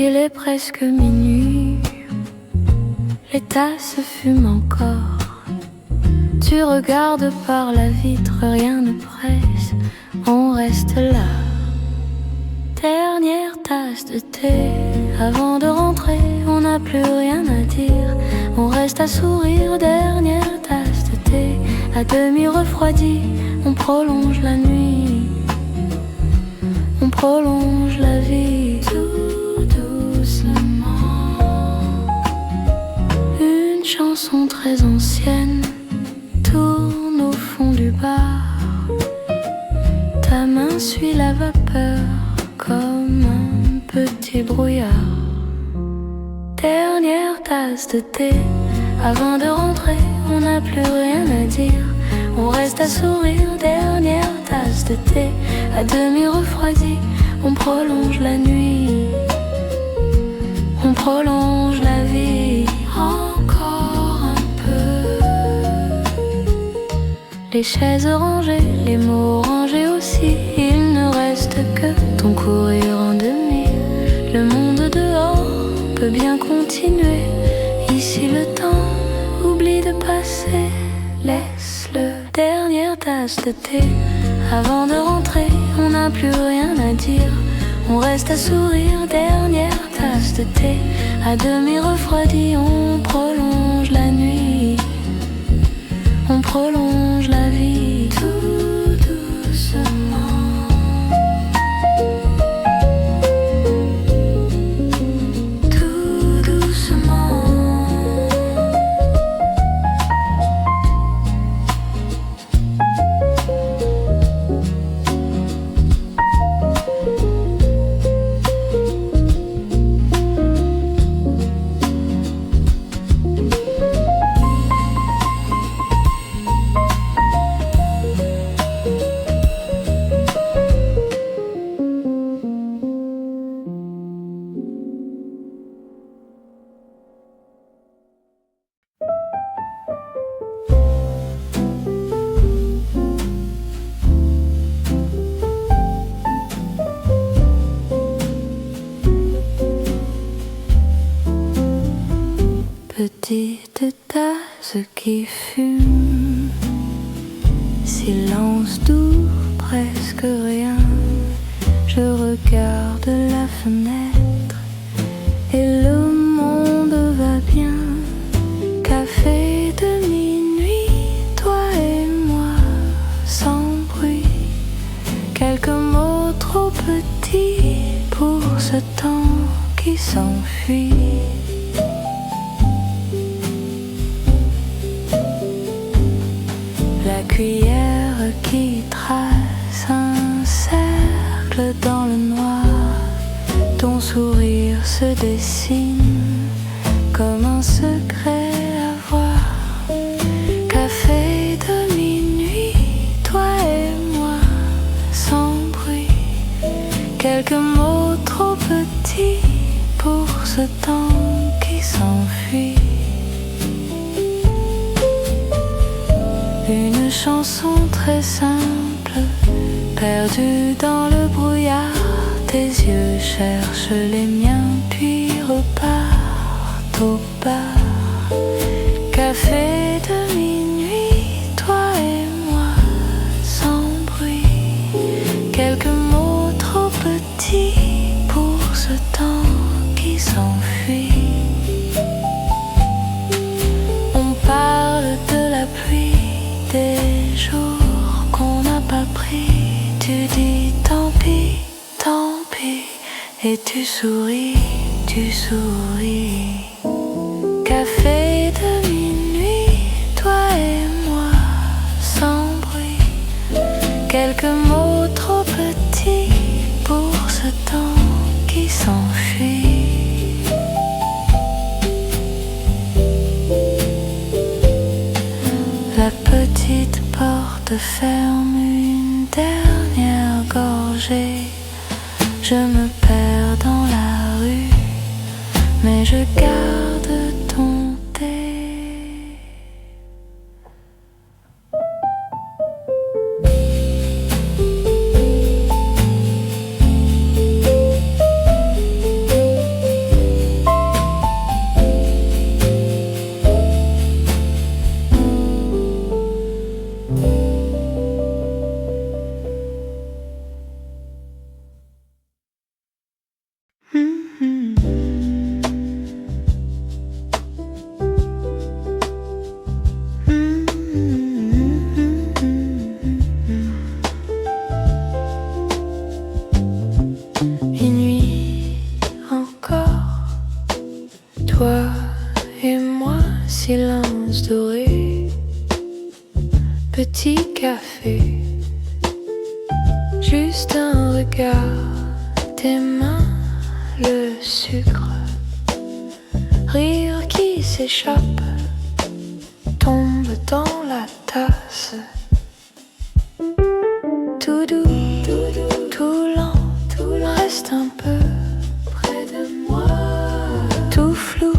Il est presque minuit, les tasses fument encore. Tu regardes par la vitre, rien ne presse, on reste là. Dernière tasse de thé, avant de rentrer, on n'a plus rien à dire. On reste à sourire, dernière tasse de thé, à demi refroidi, on prolonge la nuit. On prolonge la vie tout doucement. Une chanson très ancienne tourne au fond du bar. Ta main suit la vapeur comme un petit brouillard. Dernière tasse de thé, avant de rentrer, on n'a plus rien à dire. On reste à sourire, dernière tasse de thé, à demi refroidi, on prolonge la nuit. On prolonge la vie encore un peu. Les chaises rangées, les mots rangés aussi, il ne reste que ton courir en demi. Le monde dehors peut bien continuer. Ici le temps oublie de passer. Laisse-le. Dernière tasse de thé, avant de rentrer, on n'a plus rien à dire. On reste à sourire, dernière tasse de thé, à demi refroidi, on prolonge la nuit. On prolonge la vie tout doucement. Tout doucement. Petite tasse qui fume, silence doux, presque rien. Je regarde la fenêtre et le monde va bien. Café de minuit, toi et moi, sans bruit. Quelques mots mots trop petits pour ce temps qui s'enfuit. La cuillère qui trace un cercle dans le noir, ton sourire se dessine comme un secret à voir. Café de minuit, toi et moi, sans bruit. Quelques mots trop petits pour ce temps qui s'enfuit. Une chanson très simple, perdue dans le brouillard. Tes yeux cherchent les miens, puis repartent au bar. Café de minuit, toi et moi, sans bruit. Quelques mots trop petits pour ce temps qui s'enfuit. On parle de la pluie, des jours qu'on n'a pas pris. Tu dis tant pis, et tu souris, tu souris. Café de minuit, toi et moi, sans bruit. Quelques mots trop petits pour ce temps qui s'enfuit. La petite porte ferme une dernière gorgée. Je me perds dans la rue, mais je garde ton thé. Toi et moi, silence doré, petit café, juste un regard, tes mains, le sucre, rire qui s'échappe, tombe dans la tasse. Tout doux, tout lent, reste un peu près de moi. Tout flou,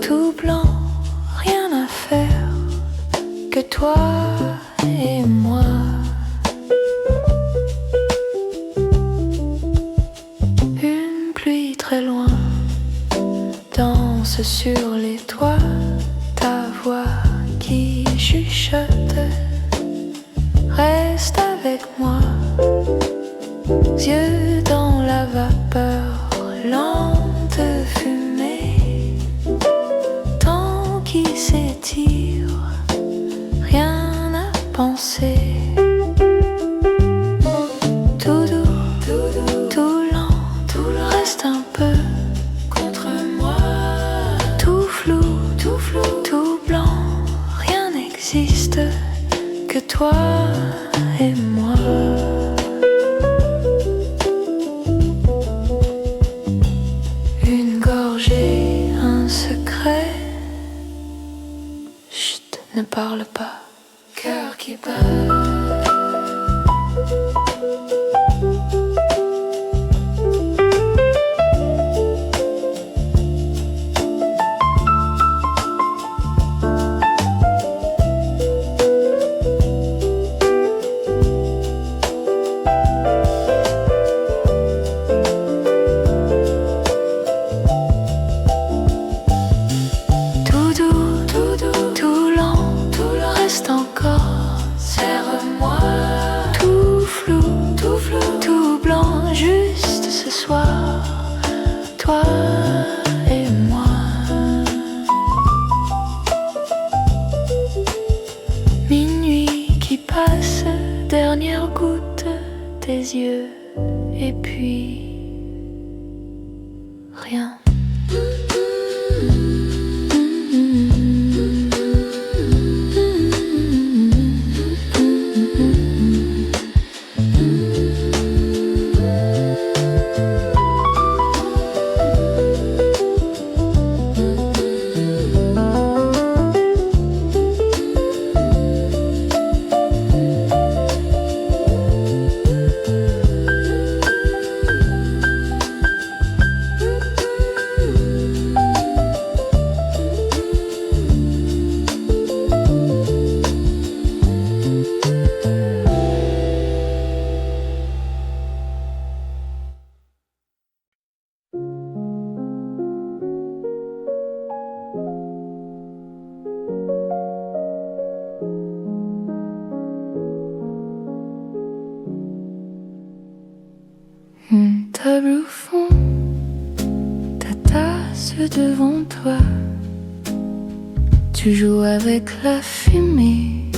tout blanc, rien à faire que toi et moi. Une pluie très loin danse sur les toits, ta voix qui chuchote, reste avec moi. Yeux dans la vapeur, lente fumée, temps qui s'étire, rien à penser. Tout doux, tout lent, reste un peu contre moi. Tout flou, tout blanc, rien n'existe que toi et moi. Une gorgée, un secret. Chut, ne parle pas. Cœur qui bat. Toi et moi. Minuit qui passe, dernière goutte, tes yeux et puis rien. Table au fond, ta tasse devant toi. Tu joues avec la fumée,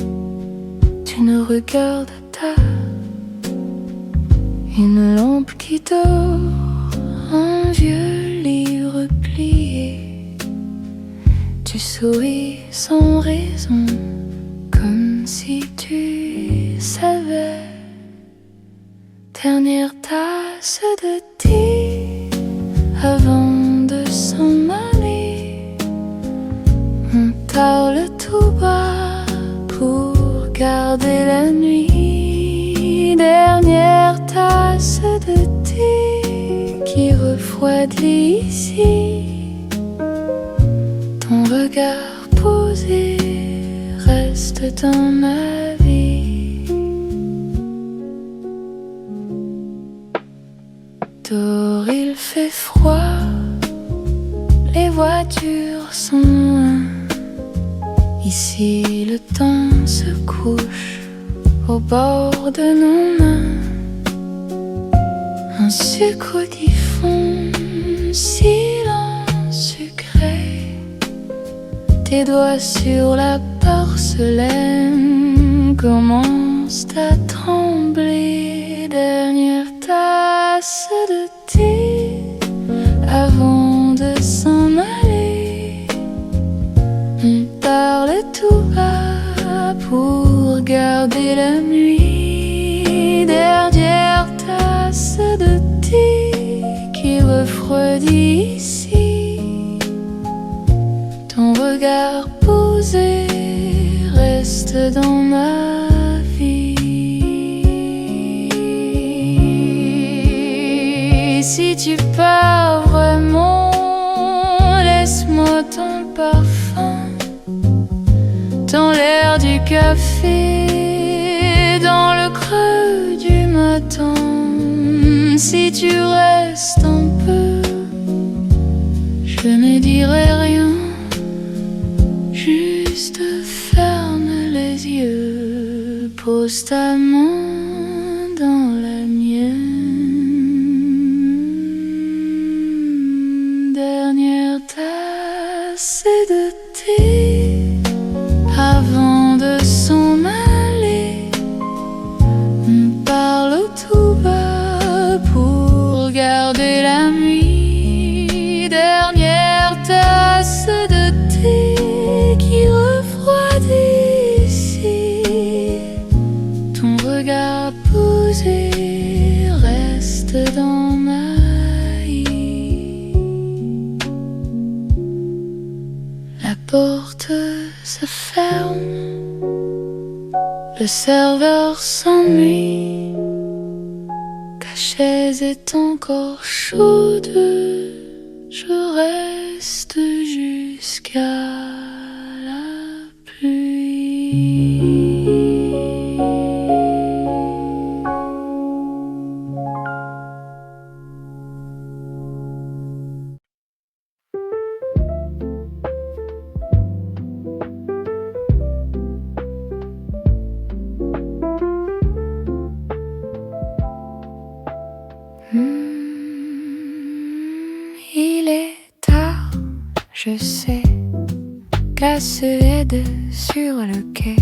tu ne regardes ta. Une lampe qui dort, un vieux livre plié. Tu souris sans raison, comme si tu savais. Dernière tasse de thé avant de s'en aller. On parle tout bas pour garder la nuit. Dernière tasse de thé qui refroidit ici. Ton regard posé reste dans ma vie. Dehors il fait froid, les voitures sont loin. Ici le temps se couche au bord de nos mains. Un sucre diffond, silence sucré. Tes doigts sur la porcelaine commencent à trembler. Dernière tasse de thé avant de s'en aller. On parle tout bas pour garder la nuit. Dernière tasse de thé qui refroidit ici. Ton regard posé reste dans ma vie. Si tu pars vraiment, laisse-moi ton parfum, dans l'air du café, dans le creux du matin. Si tu restes un peu, je ne dirai rien, juste ferme les yeux, pose ta main dans la mienne. Dernière tasse de thé avant de s'en aller. On parle tout bas pour garder la nuit. Dernière tasse de thé qui refroidit ici. Ton regard posé reste dans ma vie. La porte se ferme, le serveur s'ennuie. Ta chaise est encore chaude, je reste jusqu'à la pluie. Il est tard, je sais, glace aide sur le quai.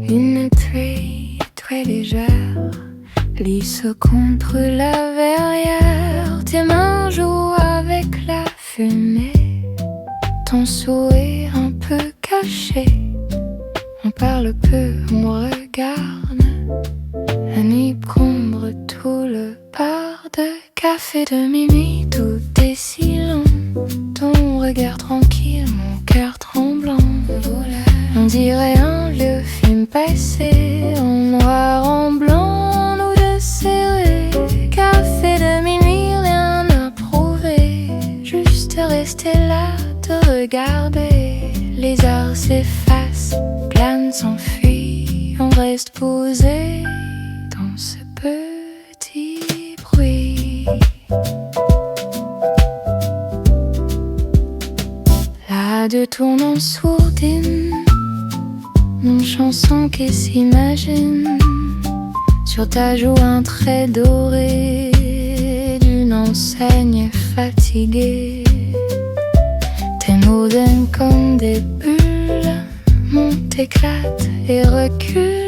Une pluie très légère glisse contre la verrière. Tes mains jouent avec la fumée, ton sourire un peu caché. On parle peu, on regarde. La nuit combre tout le bar de café de minuit. Tout est si long, ton regard tranquille, mon cœur tremblant. On dirait un vieux film passé en noir, en blanc, nous deux serrés. Café de minuit, rien à prouver, juste rester là, te regarder. Les heures s'effacent, planent, s'enfuient, on reste posé dans ce petit bruit. La radio tourne en sourdine, une chanson qui s'imagine. Sur ta joue un trait doré d'une enseigne fatiguée. Tes mots donnent comme des bulles, montent, éclatent et reculent.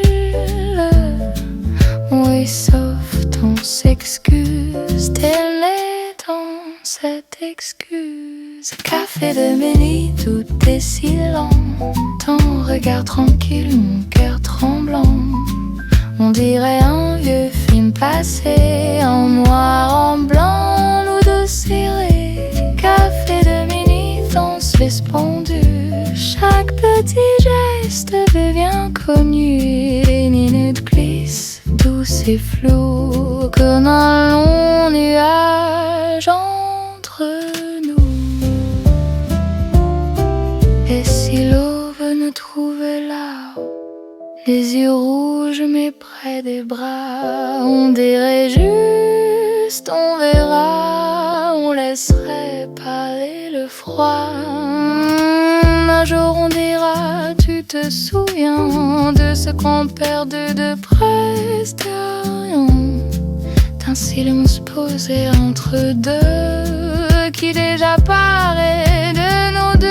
Oui, sauf ton s'excuse, telle est dans cette excuse. Café de minuit, tout est si lent, ton regard tranquille, mon cœur tremblant. On dirait un vieux film passé en noir, en blanc, nous deux serrés. Café de minuit, danse les pendules, chaque petit geste devient connu. Les minutes glissent, douces et floues, comme un long nuage entre nous. Et si l'aube nous trouvait là-haut, les yeux rouges mais près des bras, on dirait juste, on verra, on laisserait parler le froid. Un jour on dira, tu te souviens de ce qu'on perdait de presque rien, d'un silence posé entre deux qui déjà paraît de nos deux.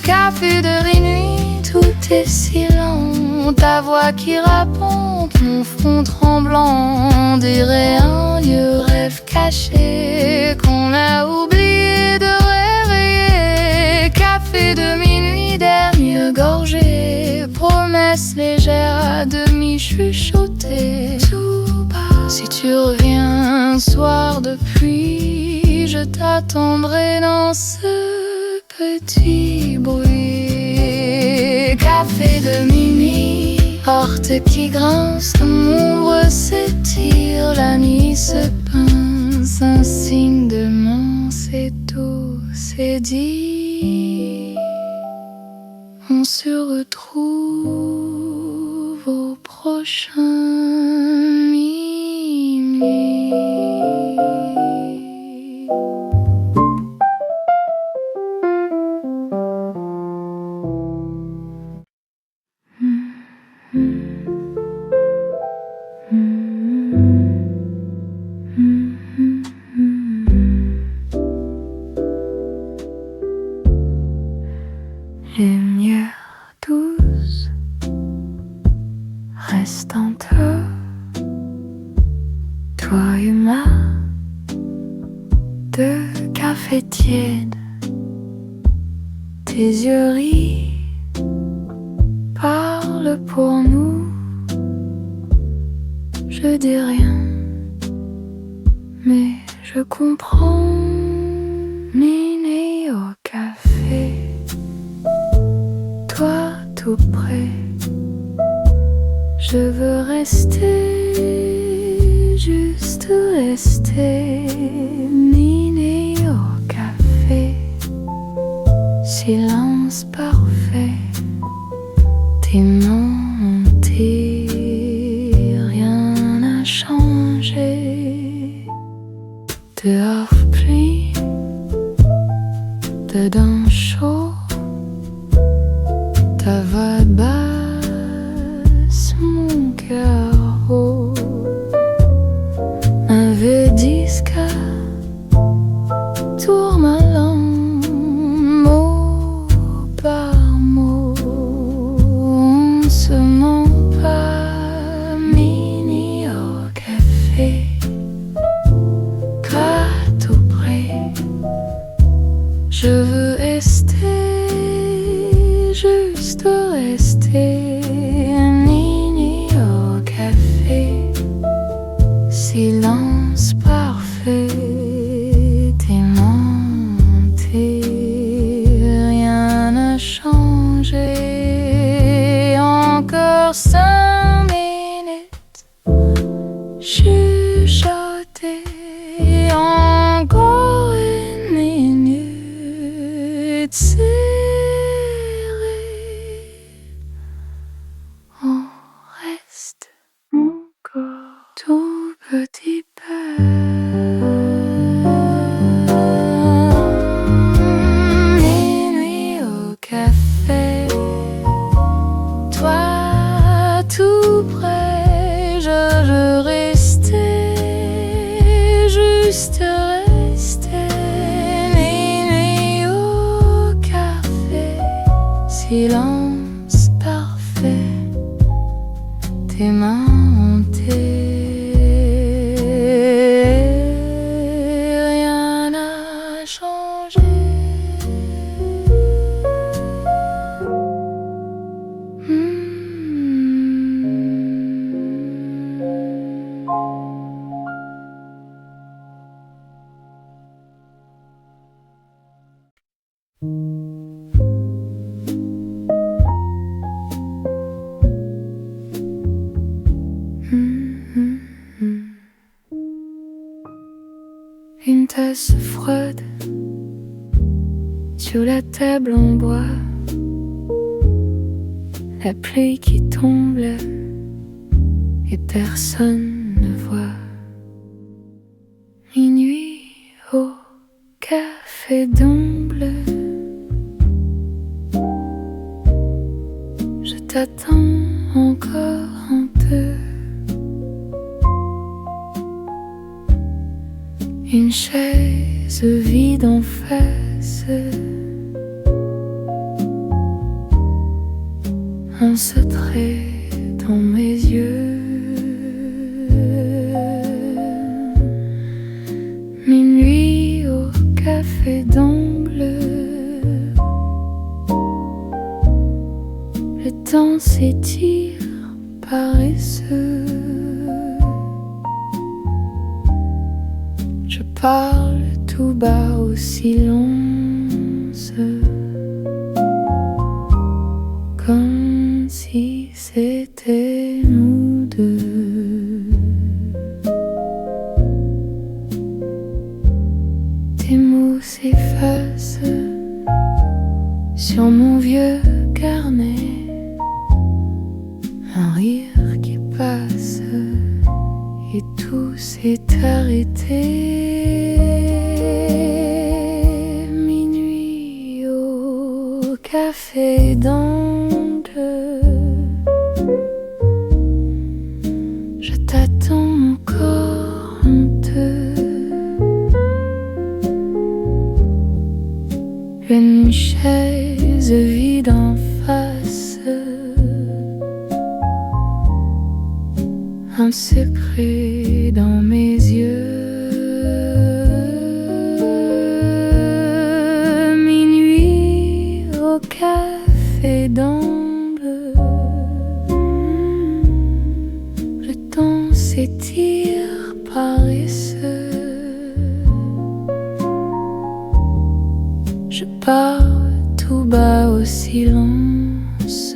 Café de minuit, tout est si lent, ta voix qui raconte mon front tremblant. On dirait un vieux rêve caché qu'on a oublié de réveiller. Café de minuit, dernière gorgée, promesse légère à demi chuchotée. Tout bas, si tu reviens un soir de pluie, je t'attendrai dans ce petit bruit. Café de minuit, porte qui grince, l'ombre s'étire, la nuit se pince, un signe de main, c'est tout, c'est dit. On se retrouve au prochain minuit. Lumière douce, reste en toi, toi et moi, de café tiède, tes yeux rient, parle pour nous, je dis rien, mais je comprends, Néné au café. Toi tout près, je veux rester, juste rester, Néné au café. Silence parfait, tes mains montées, rien n'a changé. Dehors pluie, dedans chaud, ta voix basse, mon cœur haut. Un vieux disque tourne ma langue, mot par mot. On chuchoter encore une minute serrée. On reste encore tout petit peu. Minuit au café, toi tout près, je veux rester, juste rester. Minuit au café, silence parfait, tes mains hantées, rien n'a changé. Une tasse froide sur la table en bois, la pluie qui tombe et personne ne voit. Minuit au café d'ombre, je t'attends encore un peu. Une chaise vide en face, un secret dans mes yeux. Minuit au café d'ombre, le temps s'étire paresseux. Je parle tout bas au silence, comme si c'était nous deux. Tes mots s'effacent sur mon vieux carnet, un rire qui passe et tout s'est arrêté. Minuit au café d'angle, je t'attends encore honteux. Une chaise vide en face, un secret dans mes yeux. Minuit au café d'amble, le temps s'étire paresseux. Je parle tout bas au silence,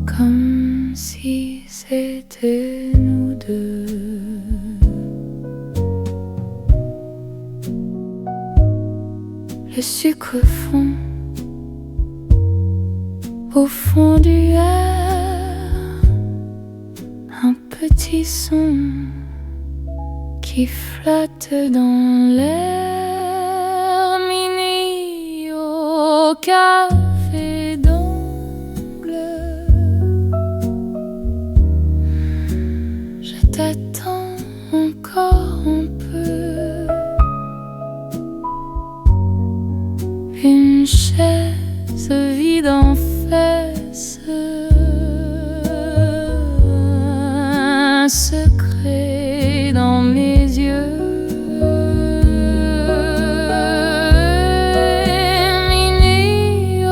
comme si c'était nous deux. Le sucre fond au fond du verre, un petit son qui flotte dans l'air. Minuit au café d'angle, je t'attends encore un peu. Une chaise vide en face, un secret dans mes yeux. Minuit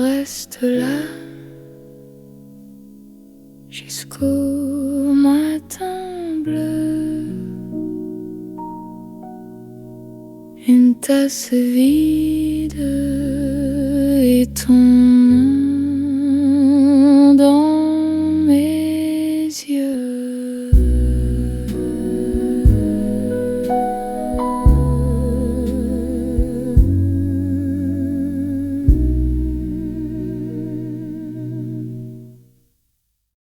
reste là jusqu'au matin bleu. Une tasse vide et ton